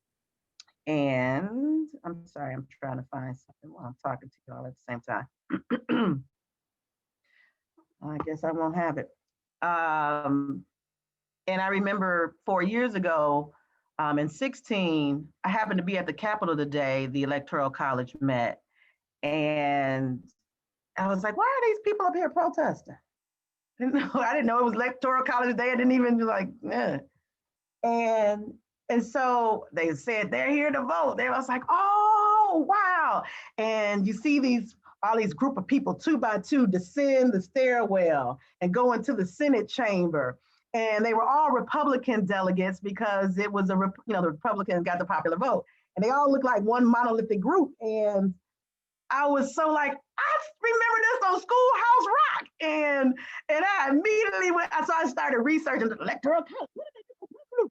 And I'm sorry, I'm trying to find something while I'm talking to you all at the same time. I guess I won't have it. And I remember 4 years ago, in 16, I happened to be at the Capitol the day the Electoral College met. And I was like, why are these people up here protesting? I didn't know it was Electoral College Day. I didn't even like, eh. And so they said they're here to vote. They was like, oh, wow. And you see all these group of people 2 by 2 descend the stairwell and go into the Senate chamber. And they were all Republican delegates because it was the Republicans got the popular vote. And they all looked like one monolithic group. And I was so like, I remember this on Schoolhouse Rock. And I immediately so I started researching the Electoral College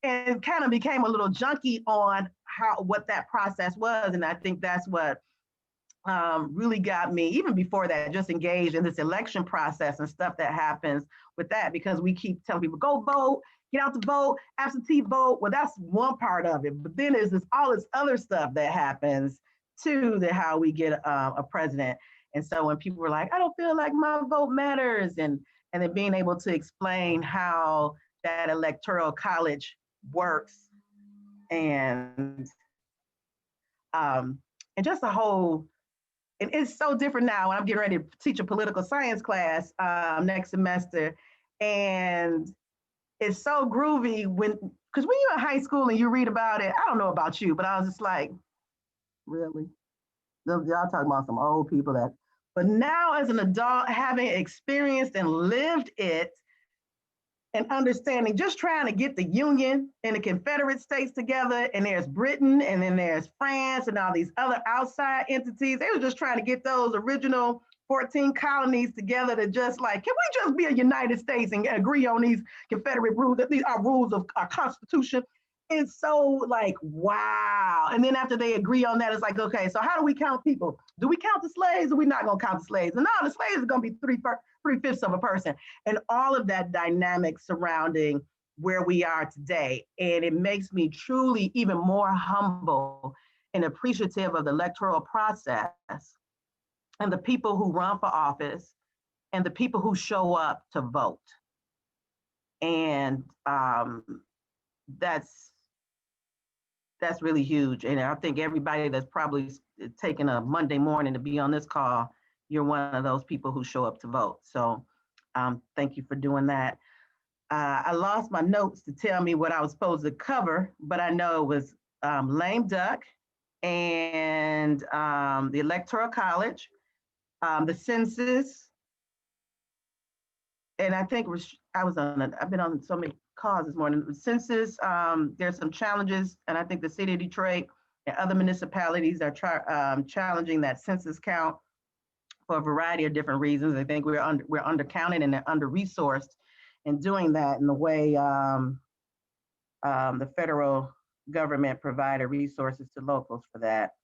and kind of became a little junkie on what that process was. And I think that's what really got me, even before that, just engaged in this election process and stuff that happens with that, because we keep telling people, go vote, get out to vote, absentee vote. Well, that's one part of it. But then there's all this other stuff that happens to how we get a president. And so when people were like, I don't feel like my vote matters, and then being able to explain how that electoral college works and just the whole, and it's so different now. I'm getting ready to teach a political science class next semester, and it's so groovy because when you're in high school and you read about it, I don't know about you, but I was just like, really? Y'all talking about some old people but now as an adult, having experienced and lived it and understanding, just trying to get the Union and the Confederate States together, and there's Britain, and then there's France, and all these other outside entities. They were just trying to get those original 14 colonies together to just like, can we just be a United States and agree on these Confederate rules, that these are rules of our Constitution? It's so like, wow. And then after they agree on that, it's like, okay, so how do we count people? Do we count the slaves, or we not gonna count the slaves? And now the slaves are gonna be 3/5 of a person. And all of that dynamic surrounding where we are today. And it makes me truly even more humble and appreciative of the electoral process and the people who run for office and the people who show up to vote. And that's really huge. And I think everybody that's probably taking a Monday morning to be on this call, you're one of those people who show up to vote. So thank you for doing that. I lost my notes to tell me what I was supposed to cover, but I know it was lame duck and the Electoral College, the census, and I think I've been on so many calls this morning. The census, there's some challenges, and I think the city of Detroit and other municipalities are challenging that census count for a variety of different reasons. I think we're undercounted and under-resourced in doing that in the way the federal government provided resources to locals for that.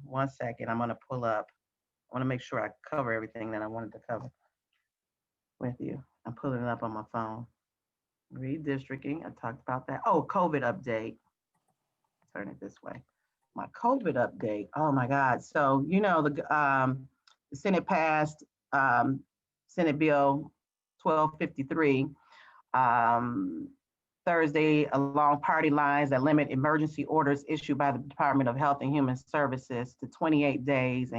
One second, I'm gonna pull up. I wanna make sure I cover everything that I wanted to cover with you. I'm pulling it up on my phone. Redistricting, I talked about that. Oh, COVID update. Turn it this way. My COVID update. Oh my God. So, the Senate passed Senate Bill 1253 Thursday along party lines that limit emergency orders issued by the Department of Health and Human Services to 28 days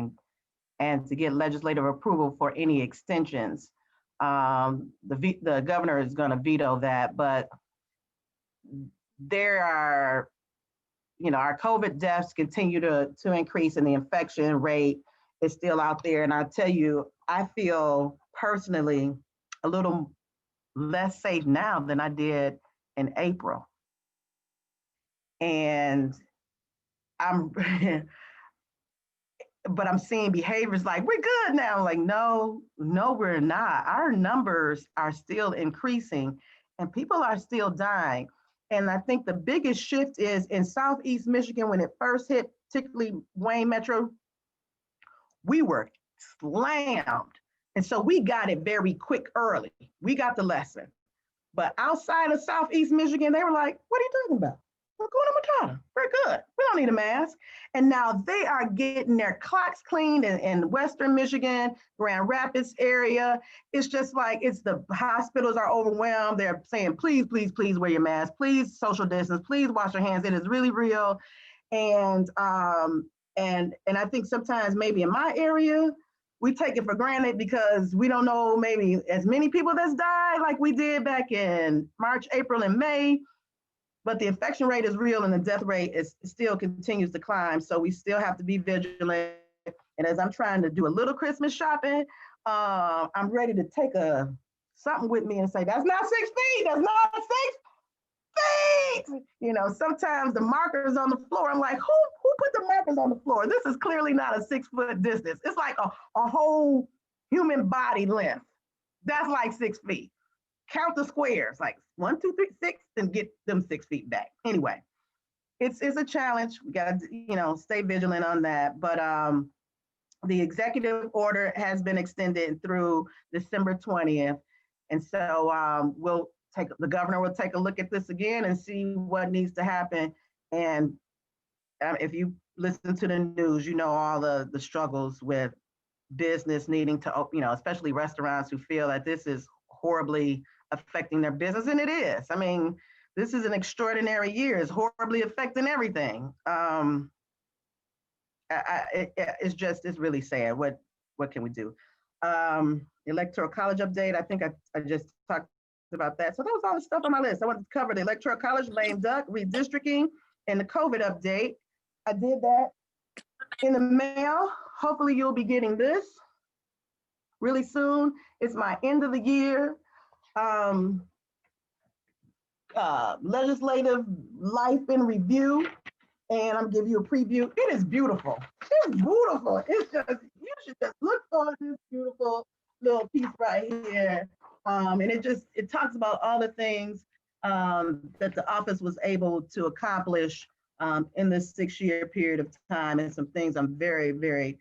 and to get legislative approval for any extensions. The governor is going to veto that, but there are, our COVID deaths continue to increase, and the infection rate is still out there. And I tell you, I feel personally a little less safe now than I did in April. And but I'm seeing behaviors like, we're good now. Like, no, we're not. Our numbers are still increasing and people are still dying. And I think the biggest shift is in Southeast Michigan, when it first hit, particularly Wayne Metro, we were slammed. And so we got it very quick early. We got the lesson. But outside of Southeast Michigan, they were like, what are you talking about? Hakuna Matata. We're good. We don't need a mask. And now they are getting their clocks cleaned in Western Michigan, Grand Rapids area. It's just like the hospitals are overwhelmed. They're saying, please, please, please wear your mask. Please social distance. Please wash your hands. It is really real. And I think sometimes maybe in my area, we take it for granted because we don't know maybe as many people that's died like we did back in March, April, and May. But the infection rate is real and the death rate still continues to climb. So we still have to be vigilant. And as I'm trying to do a little Christmas shopping, I'm ready to take something with me and say, that's not 6 feet, that's not 6 feet. You know, sometimes the markers on the floor, I'm like, who put the markers on the floor? This is clearly not a 6 foot distance. It's like a whole human body length. That's like 6 feet. Count the squares, like 1, 2, 3, 6, and get them 6 feet back. Anyway, it's a challenge. We gotta, stay vigilant on that. But the executive order has been extended through December 20th. And so the governor will take a look at this again and see what needs to happen. And if you listen to the news, you know all the struggles with business needing to, especially restaurants who feel that this is horribly affecting their business, and it is. I mean, this is an extraordinary year. It's horribly affecting everything. It's really sad. What can we do? Electoral college update. I think I just talked about that. So that was all the stuff on my list. I wanted to cover the electoral college, lame duck, redistricting, and the COVID update. I did that in the mail. Hopefully you'll be getting this really soon. It's my end of the year legislative life in review, and I'm giving you a preview. It is beautiful. It's beautiful. It's just, you should just look for this beautiful little piece right here. And it talks about all the things that the office was able to accomplish in this 6-year period of time, and some things I'm very, very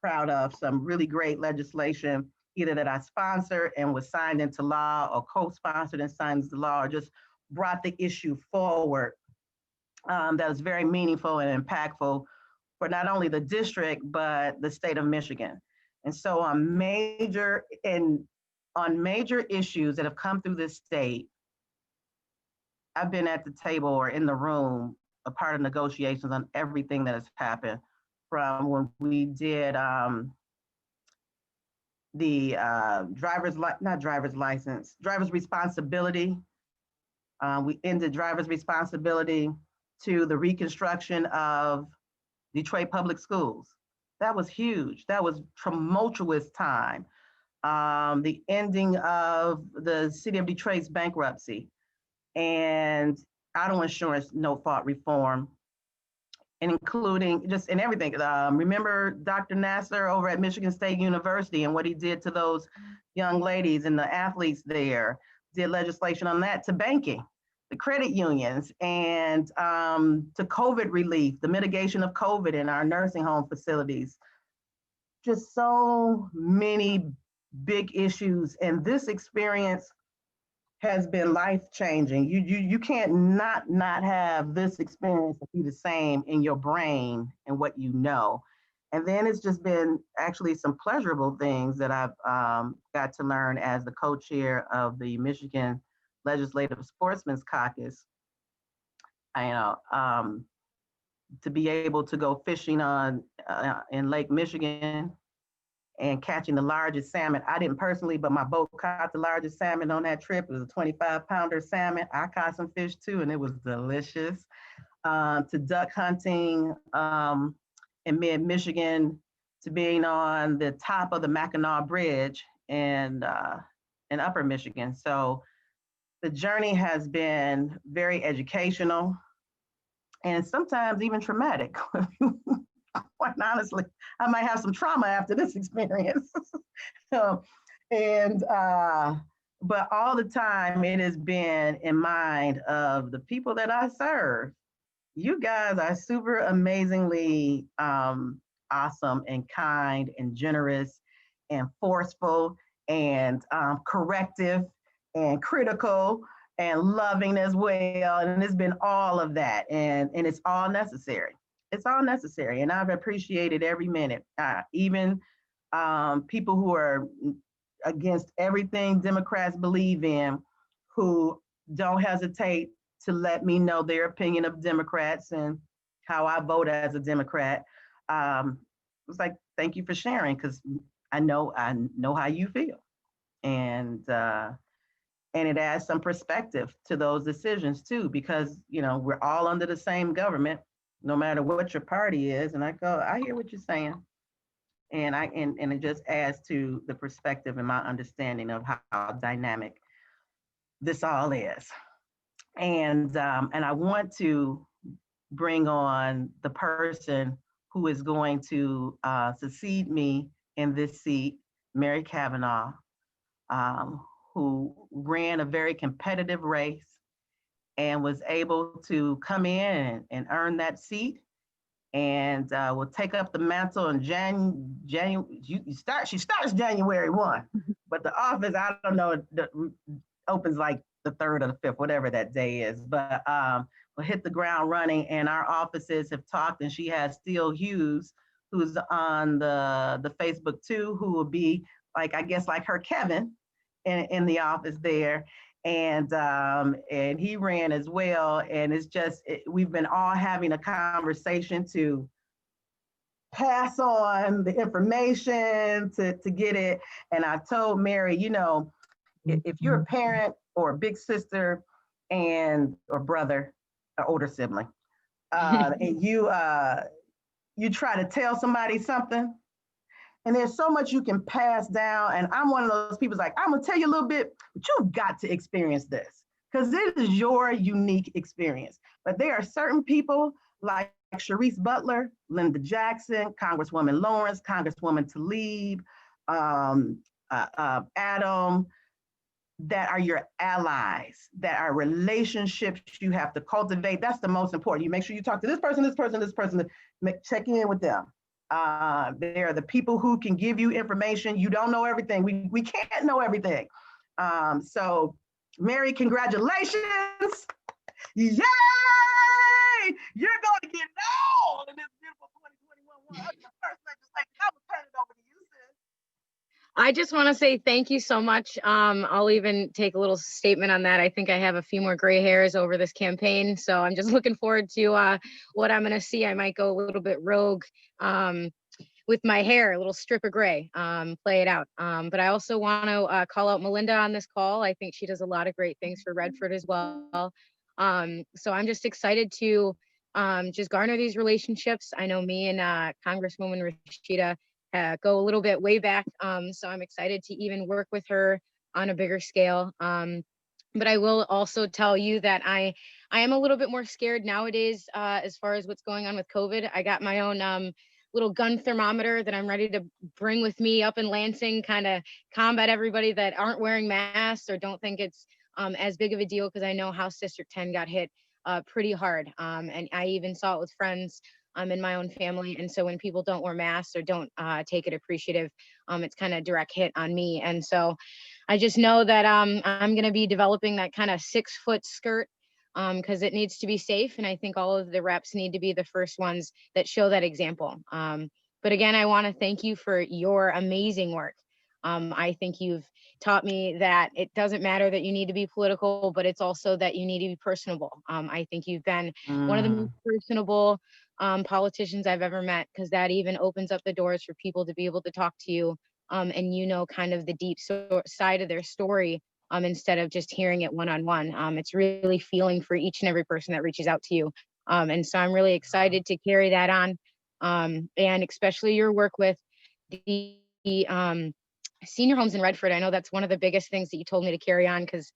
proud of. Some really great legislation, either that I sponsored and was signed into law, or co-sponsored and signed into law, or just brought the issue forward. That was very meaningful and impactful for not only the district, but the state of Michigan. And so on major issues that have come through this state, I've been at the table or in the room, a part of negotiations on everything that has happened, from when we did the driver's responsibility. We ended driver's responsibility, to the reconstruction of Detroit public schools. That was huge. That was tumultuous time. The ending of the city of Detroit's bankruptcy, and auto insurance no-fault reform, and including and everything. Remember Dr. Nasser over at Michigan State University and what he did to those young ladies and the athletes there, did legislation on that, to banking, the credit unions, and to COVID relief, the mitigation of COVID in our nursing home facilities. Just so many big issues. And this experience has been life-changing. You can't not have this experience and be the same in your brain and what you know. And then it's just been actually some pleasurable things that I've got to learn as the co-chair of the Michigan Legislative Sportsmen's Caucus. To be able to go fishing in Lake Michigan and catching the largest salmon. I didn't personally, but my boat caught the largest salmon on that trip. It was a 25-pounder salmon. I caught some fish too, and it was delicious. To duck hunting in mid-Michigan, to being on the top of the Mackinac Bridge in Upper Michigan. So the journey has been very educational and sometimes even traumatic. Quite honestly, I might have some trauma after this experience. But all the time it has been in mind of the people that I serve. You guys are super amazingly awesome and kind and generous and forceful and corrective and critical and loving as well. And it's been all of that. And it's all necessary. It's all necessary. And I've appreciated every minute. Even people who are against everything Democrats believe in, who don't hesitate to let me know their opinion of Democrats and how I vote as a Democrat. It's like, thank you for sharing, because I know how you feel. And it adds some perspective to those decisions too, because we're all under the same government, no matter what your party is. And I go, I hear what you're saying. And it just adds to the perspective and my understanding of how dynamic this all is. And I want to bring on the person who is going to succeed me in this seat, Mary Kavanaugh, who ran a very competitive race and was able to come in and earn that seat, and will take up the mantle in she starts January 1, but the office, I don't know, opens like the 3rd or the 5th, whatever that day is, but will hit the ground running. And our offices have talked, and she has Steele Hughes, who's on the Facebook too, who will be like, I guess, like her Kevin in the office there. And he ran as well. And it's just, we've been all having a conversation to pass on the information to get it. And I told Mary, if you're a parent or a big sister or brother, or older sibling, and you try to tell somebody something, and there's so much you can pass down. And I'm one of those people like, I'm gonna tell you a little bit, but you've got to experience this, because this is your unique experience. But there are certain people like Sharice Butler, Linda Jackson, Congresswoman Lawrence, Congresswoman Tlaib, Adam, that are your allies, that are relationships you have to cultivate. That's the most important. You make sure you talk to this person, check in with them. They're the people who can give you information. You don't know everything. We can't know everything. So Mary, congratulations. Yay! You're going to get old in this beautiful 2021. That's the first legislation. I'm going to turn it over to you, sis. I just want to say thank you so much. I'll even take a little statement on that. I think I have a few more gray hairs over this campaign, so I'm just looking forward to what I'm going to see. I might go a little bit rogue with my hair, a little strip of gray, play it out. But I also want to call out Melinda on this call. I think she does a lot of great things for Redford as well. So I'm just excited to just garner these relationships. I know me and Congresswoman Rashida go a little bit way back. So I'm excited to even work with her on a bigger scale. But I will also tell you that I am a little bit more scared nowadays as far as what's going on with COVID. I got my own little gun thermometer that I'm ready to bring with me up in Lansing, kind of combat everybody that aren't wearing masks or don't think it's as big of a deal, because I know House District 10 got hit pretty hard. And I even saw it with friends in my own family. And so when people don't wear masks or don't take it appreciative, it's kind of direct hit on me. And so I just know that I'm going to be developing that kind of 6-foot skirt, because it needs to be safe. And I think all of the reps need to be the first ones that show that example. But again, I want to thank you for your amazing work. I think you've taught me that it doesn't matter that you need to be political, but it's also that you need to be personable. I think you've been one of the most personable politicians I've ever met, because that even opens up the doors for people to be able to talk to you and kind of the deep side of their story, instead of just hearing it one-on-one. It's really feeling for each and every person that reaches out to you. And so I'm really excited to carry that on, and especially your work with the senior homes in Redford. I know that's one of the biggest things that you told me to carry on, because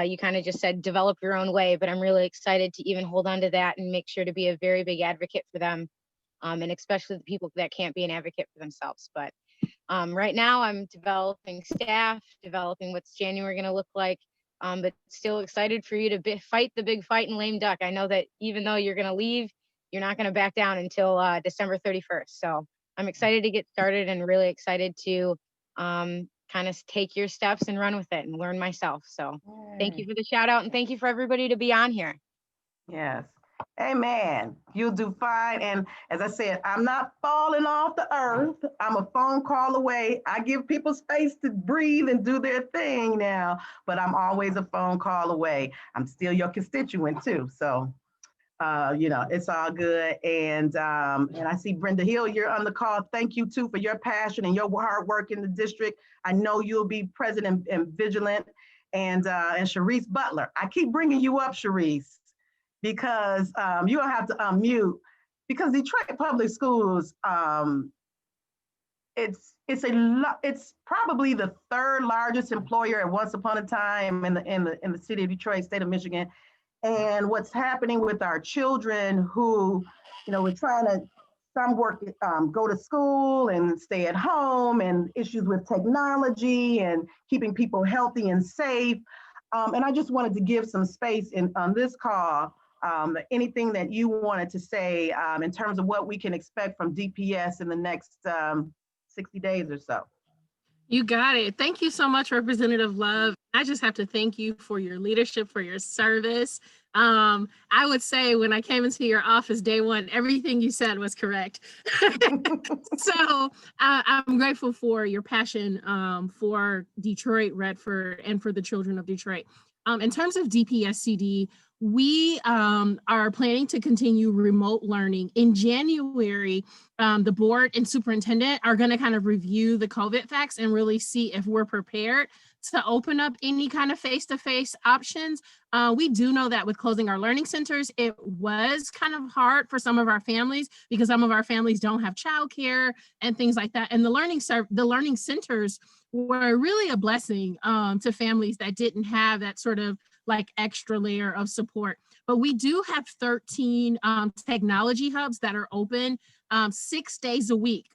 you kind of just said develop your own way, but I'm really excited to even hold on to that and make sure to be a very big advocate for them, and especially the people that can't be an advocate for themselves. But right now I'm developing staff, developing what's January going to look like, but still excited for you to fight the big fight in lame duck. I know that even though you're going to leave, you're not going to back down until December 31st. So I'm excited to get started and really excited to kind of take your steps and run with it and learn myself. So thank you for the shout out, and thank you for everybody to be on here. Yes. Amen. You'll do fine. And as I said, I'm not falling off the earth. I'm a phone call away. I give people space to breathe and do their thing now, but I'm always a phone call away. I'm still your constituent too. So, it's all good. And I see Brenda Hill, you're on the call. Thank you too for your passion and your hard work in the district. I know you'll be present and vigilant. And Sharice Butler, I keep bringing you up, Sharice, because you don't have to unmute, because Detroit Public Schools, it's probably the third largest employer at once upon a time in the city of Detroit, state of Michigan. And what's happening with our children who, we're trying to, some work, go to school and stay at home, and issues with technology and keeping people healthy and safe. And I just wanted to give some space on this call. Anything that you wanted to say in terms of what we can expect from DPS in the next 60 days or so. You got it. Thank you so much, Representative Love. I just have to thank you for your leadership, for your service. I would say when I came into your office day one, everything you said was correct. So I'm grateful for your passion for Detroit, Redford, and for the children of Detroit. In terms of DPSCD, we are planning to continue remote learning. In January, the board and superintendent are going to kind of review the COVID facts and really see if we're prepared to open up any kind of face-to-face options. We do know that with closing our learning centers, it was kind of hard for some of our families because some of our families don't have childcare and things like that. And the learning centers were really a blessing to families that didn't have that sort of like extra layer of support. But we do have 13 technology hubs that are open 6 days a week.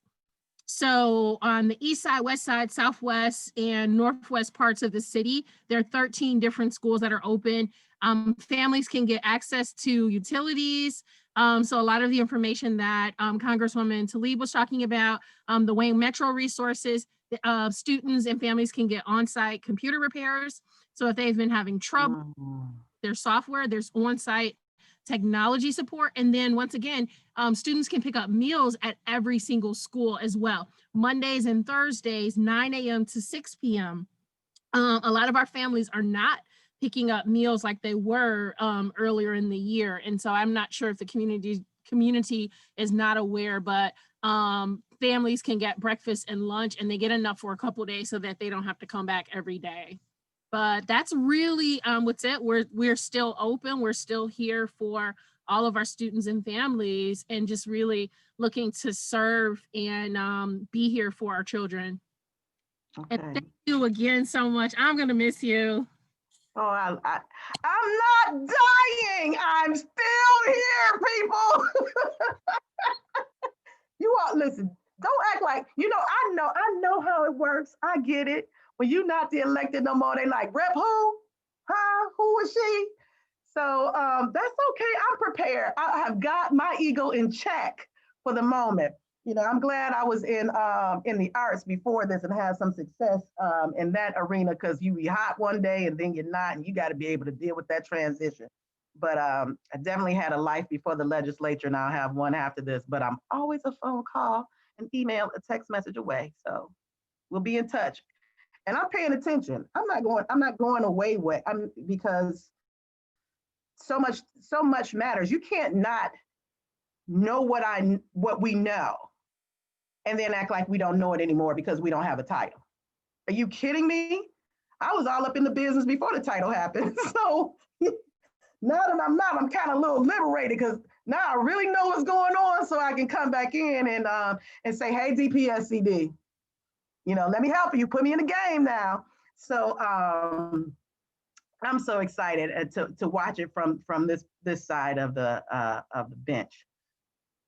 So on the east side, west side, southwest, and northwest parts of the city, there are 13 different schools that are open. Families can get access to utilities. So a lot of the information that Congresswoman Tlaib was talking about, the Wayne Metro resources, students and families can get on-site computer repairs. So if they've been having trouble, there's software, there's on-site technology support. And then once again, students can pick up meals at every single school as well. Mondays and Thursdays, 9 a.m. to 6 p.m. A lot of our families are not picking up meals like they were earlier in the year. And so I'm not sure if the community is not aware, but families can get breakfast and lunch, and they get enough for a couple of days so that they don't have to come back every day. But that's really what's it. We're still open. We're still here for all of our students and families, and just really looking to serve and be here for our children. Okay. And thank you again so much. I'm gonna miss you. Oh, I'm not dying. I'm still here, people. You all listen. Don't act like, I know how it works. I get it. When you're not the elected no more, they like, Rep who? Huh? Who is she? So that's okay. I'm prepared. I have got my ego in check for the moment. I'm glad I was in the arts before this and had some success in that arena, because you be hot one day and then you're not, and you got to be able to deal with that transition. But I definitely had a life before the legislature, and I'll have one after this. But I'm always a phone call, an email, a text message away. So we'll be in touch. And I'm paying attention. I'm not going away because so much matters. You can't not know what we know and then act like we don't know it anymore because we don't have a title. Are you kidding me? I was all up in the business before the title happened. So now that I'm not, I'm kind of a little liberated, because now I really know what's going on, so I can come back in and say, hey, DPSCD, let me help you, put me in the game now. So I'm so excited to watch it from this side of the bench.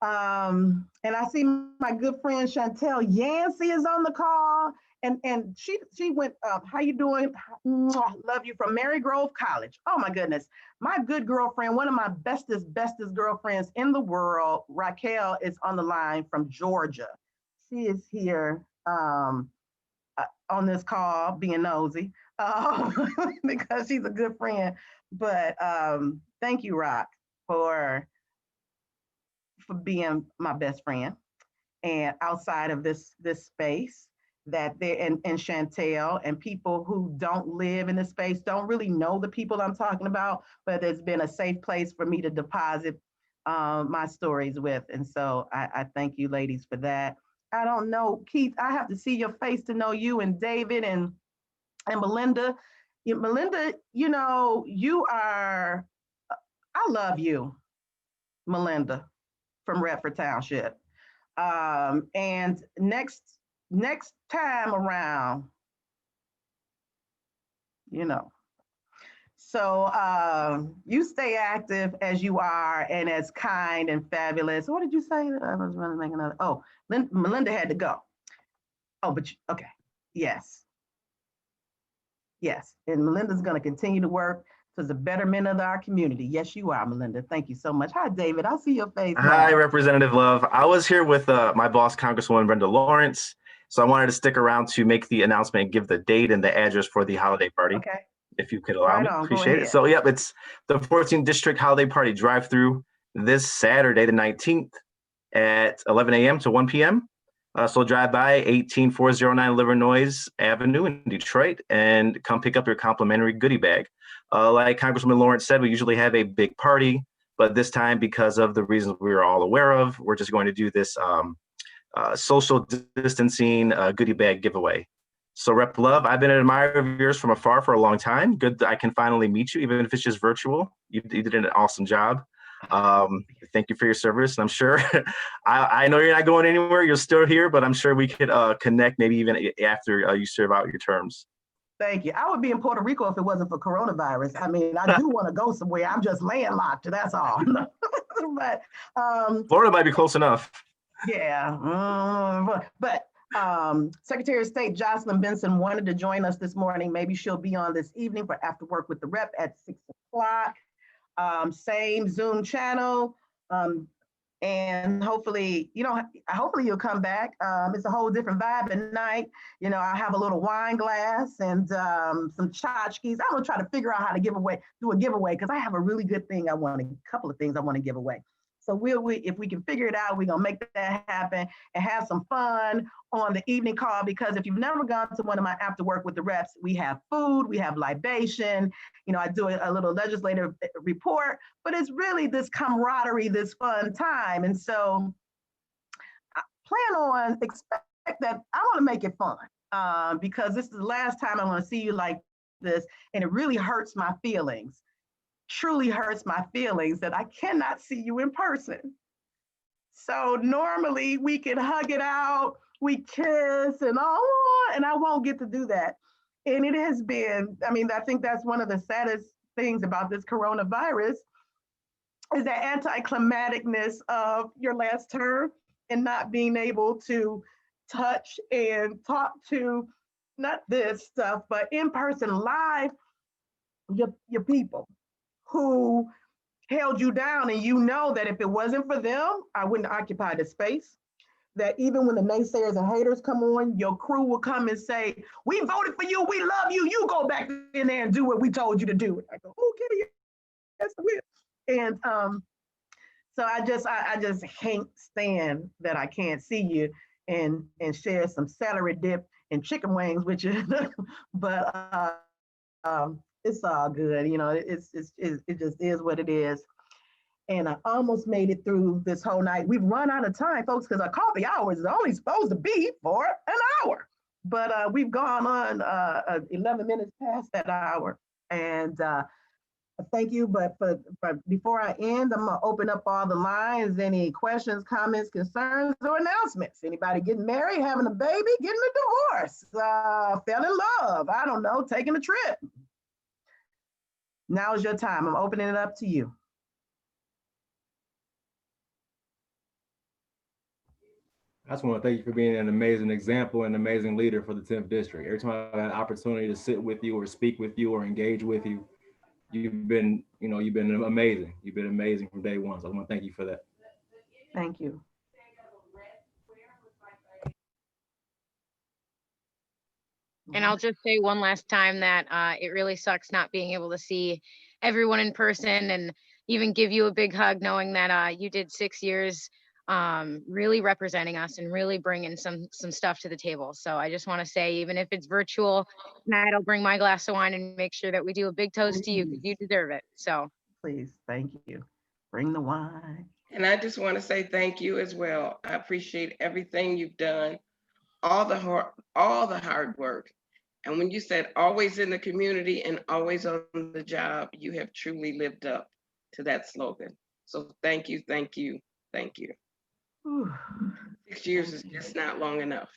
And I see my good friend Chantel Yancey is on the call, and she went up. How you doing? Love you, from Mary Grove College. Oh my goodness, my good girlfriend, one of my bestest girlfriends in the world, Raquel, is on the line from Georgia. She is here. on this call being nosy because she's a good friend. But thank you, Rock, for being my best friend. And outside of this space, that there and Chantel and people who don't live in the space don't really know the people I'm talking about, but it's been a safe place for me to deposit my stories with. And so I thank you ladies for that. I don't know, Keith, I have to see your face to know you, and David and Melinda. Melinda, you know, you are, I love you, Melinda from Redford Township. And next time around, you know. So you stay active as you are and as kind and fabulous. What did you say? I was going to make another. Oh, Melinda had to go. Oh, but okay. Yes. Yes. And Melinda's going to continue to work for the betterment of our community. Yes, you are, Melinda. Thank you so much. Hi, David. I see your face. Hi, Representative Love. I was here with my boss, Congresswoman Brenda Lawrence. So I wanted to stick around to make the announcement and give the date and the address for the holiday party. Okay. If you could allow me, appreciate it. Ahead. So yep, it's the 14th District Holiday Party drive-through this Saturday, the 19th at 11 a.m. to 1 p.m. So drive by 18409 Livernois Avenue in Detroit and come pick up your complimentary goodie bag. Like Congresswoman Lawrence said, we usually have a big party, but this time, because of the reasons we are all aware of, we're just going to do this social distancing goodie bag giveaway. So Rep Love, I've been an admirer of yours from afar for a long time. Good that I can finally meet you, even if it's just virtual. You did an awesome job. Thank you for your service. And I'm sure, I know you're not going anywhere. You're still here, but I'm sure we could connect maybe even after you serve out your terms. Thank you. I would be in Puerto Rico if it wasn't for coronavirus. I mean, I do want to go somewhere. I'm just landlocked, that's all. But Florida might be close enough. Yeah, but Secretary of State Jocelyn Benson wanted to join us this morning. Maybe she'll be on this evening for After Work with the Rep at 6 o'clock. Same Zoom channel. And hopefully, you know, hopefully you'll come back. It's a whole different vibe at night. You know, I have a little wine glass and some tchotchkes. I'm gonna try to figure out how to do a giveaway because I have a really good thing a couple of things I want to give away. So if we can figure it out, we're gonna make that happen and have some fun on the evening call, because if you've never gone to one of my After Work with the Reps, we have food, we have libation, you know, I do a little legislative report, but it's really this camaraderie, this fun time. And so I expect that I wanna make it fun because this is the last time I wanna see you like this, and it really hurts my feelings. Truly hurts my feelings that I cannot see you in person. So normally we can hug it out, we kiss and all, and I won't get to do that. And it has been, I mean, I think that's one of the saddest things about this coronavirus is the anticlimaticness of your last term and not being able to touch and talk to, not this stuff, but in person, live, your people who held you down, and you know that if it wasn't for them, I wouldn't occupy the space. That even when the naysayers and haters come on, your crew will come and say, we voted for you, we love you, you go back in there and do what we told you to do. I go, okay, yes, I will. And so I just can't stand that I can't see you and share some celery dip and chicken wings with you. But it's all good, you know, it just is what it is. And I almost made it through this whole night. We've run out of time, folks, because our coffee hours is only supposed to be for an hour. But we've gone on 11 minutes past that hour. And thank you, but before I end, I'm gonna open up all the lines. Any questions, comments, concerns, or announcements? Anybody getting married, having a baby, getting a divorce, fell in love, I don't know, taking a trip? Now is your time. I'm opening it up to you. I just want to thank you for being an amazing example and amazing leader for the 10th district. Every time I've had an opportunity to sit with you or speak with you or engage with you, you've been amazing. You've been amazing from day one. So I want to thank you for that. Thank you. And I'll just say one last time that it really sucks not being able to see everyone in person and even give you a big hug, knowing that you did 6 years really representing us and really bringing some stuff to the table. So I just want to say, even if it's virtual, tonight I'll bring my glass of wine and make sure that we do a big toast to you because you deserve it. So Please, thank you. Bring the wine. And I just want to say thank you as well. I appreciate everything you've done, all the hard work. And when you said always in the community and always on the job, you have truly lived up to that slogan. So thank you, thank you, thank you. Whew. 6 years is just not long enough.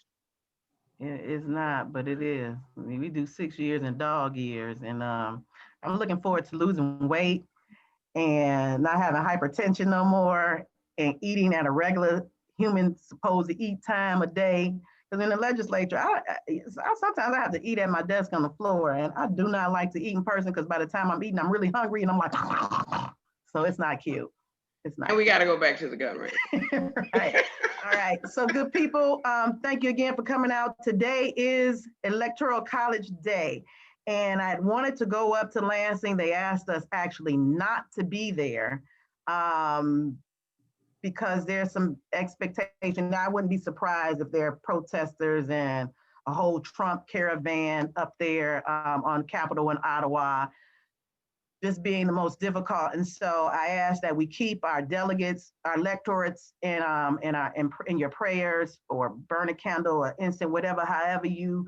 It is not, but it is. I mean, we do 6 years in dog years, and I'm looking forward to losing weight and not having hypertension no more, and eating at a regular human supposed to eat time a day. Because in the legislature, sometimes I have to eat at my desk on the floor, and I do not like to eat in person because by the time I'm eating, I'm really hungry, and I'm like, so it's not cute. It's not. And we got to go back to the gun range. Right. All right. So good people, thank you again for coming out. Today is Electoral College Day. And I wanted to go up to Lansing. They asked us actually not to be there because there's some expectation. Now, I wouldn't be surprised if there are protesters and a whole Trump caravan up there on Capitol in Ottawa, just being the most difficult. And so I ask that we keep our delegates, our electorates in your prayers, or burn a candle or incense, whatever, however you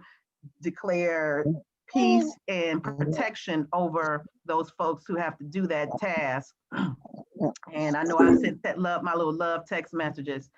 declare peace and protection over those folks who have to do that task. And I know I sent my little love text messages,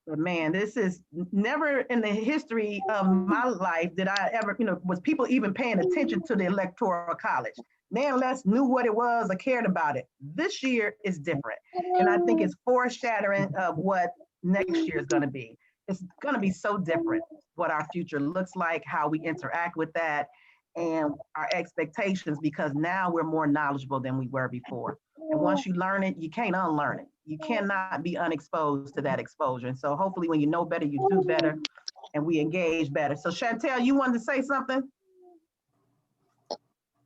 but man, this is never in the history of my life did I ever, was people even paying attention to the Electoral College. Now less knew what it was or cared about it. This year is different. And I think it's foreshadowing of what next year is going to be. It's going to be so different, what our future looks like, how we interact with that, and our expectations, because now we're more knowledgeable than we were before. And once you learn it, you can't unlearn it. You cannot be unexposed to that exposure. And so hopefully when you know better, you do better, and we engage better. So Chantel, you wanted to say something?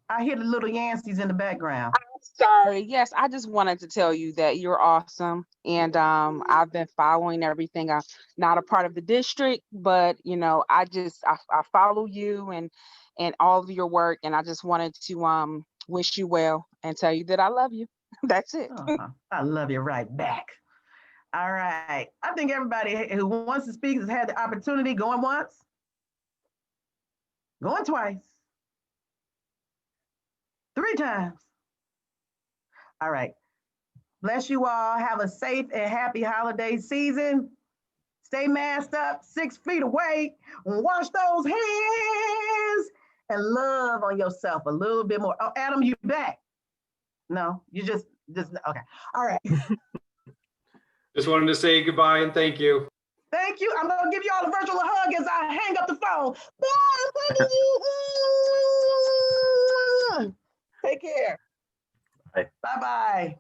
I hear the little Yanceys in the background. Sorry. Yes, I just wanted to tell you that you're awesome. And I've been following everything. I'm not a part of the district, but I follow you and all of your work. And I just wanted to wish you well and tell you that I love you. That's it. I love you right back. All right. I think everybody who wants to speak has had the opportunity. Going once, going twice, 3 times. All right. Bless you all. Have a safe and happy holiday season. Stay masked up, 6 feet away. Wash those hands and love on yourself a little bit more. Oh, Adam, you back? No, you just okay. All right. Just wanted to say goodbye and thank you. Thank you. I'm going to give you all a virtual hug as I hang up the phone. Bye. Thank you. Take care. Bye. Bye-bye.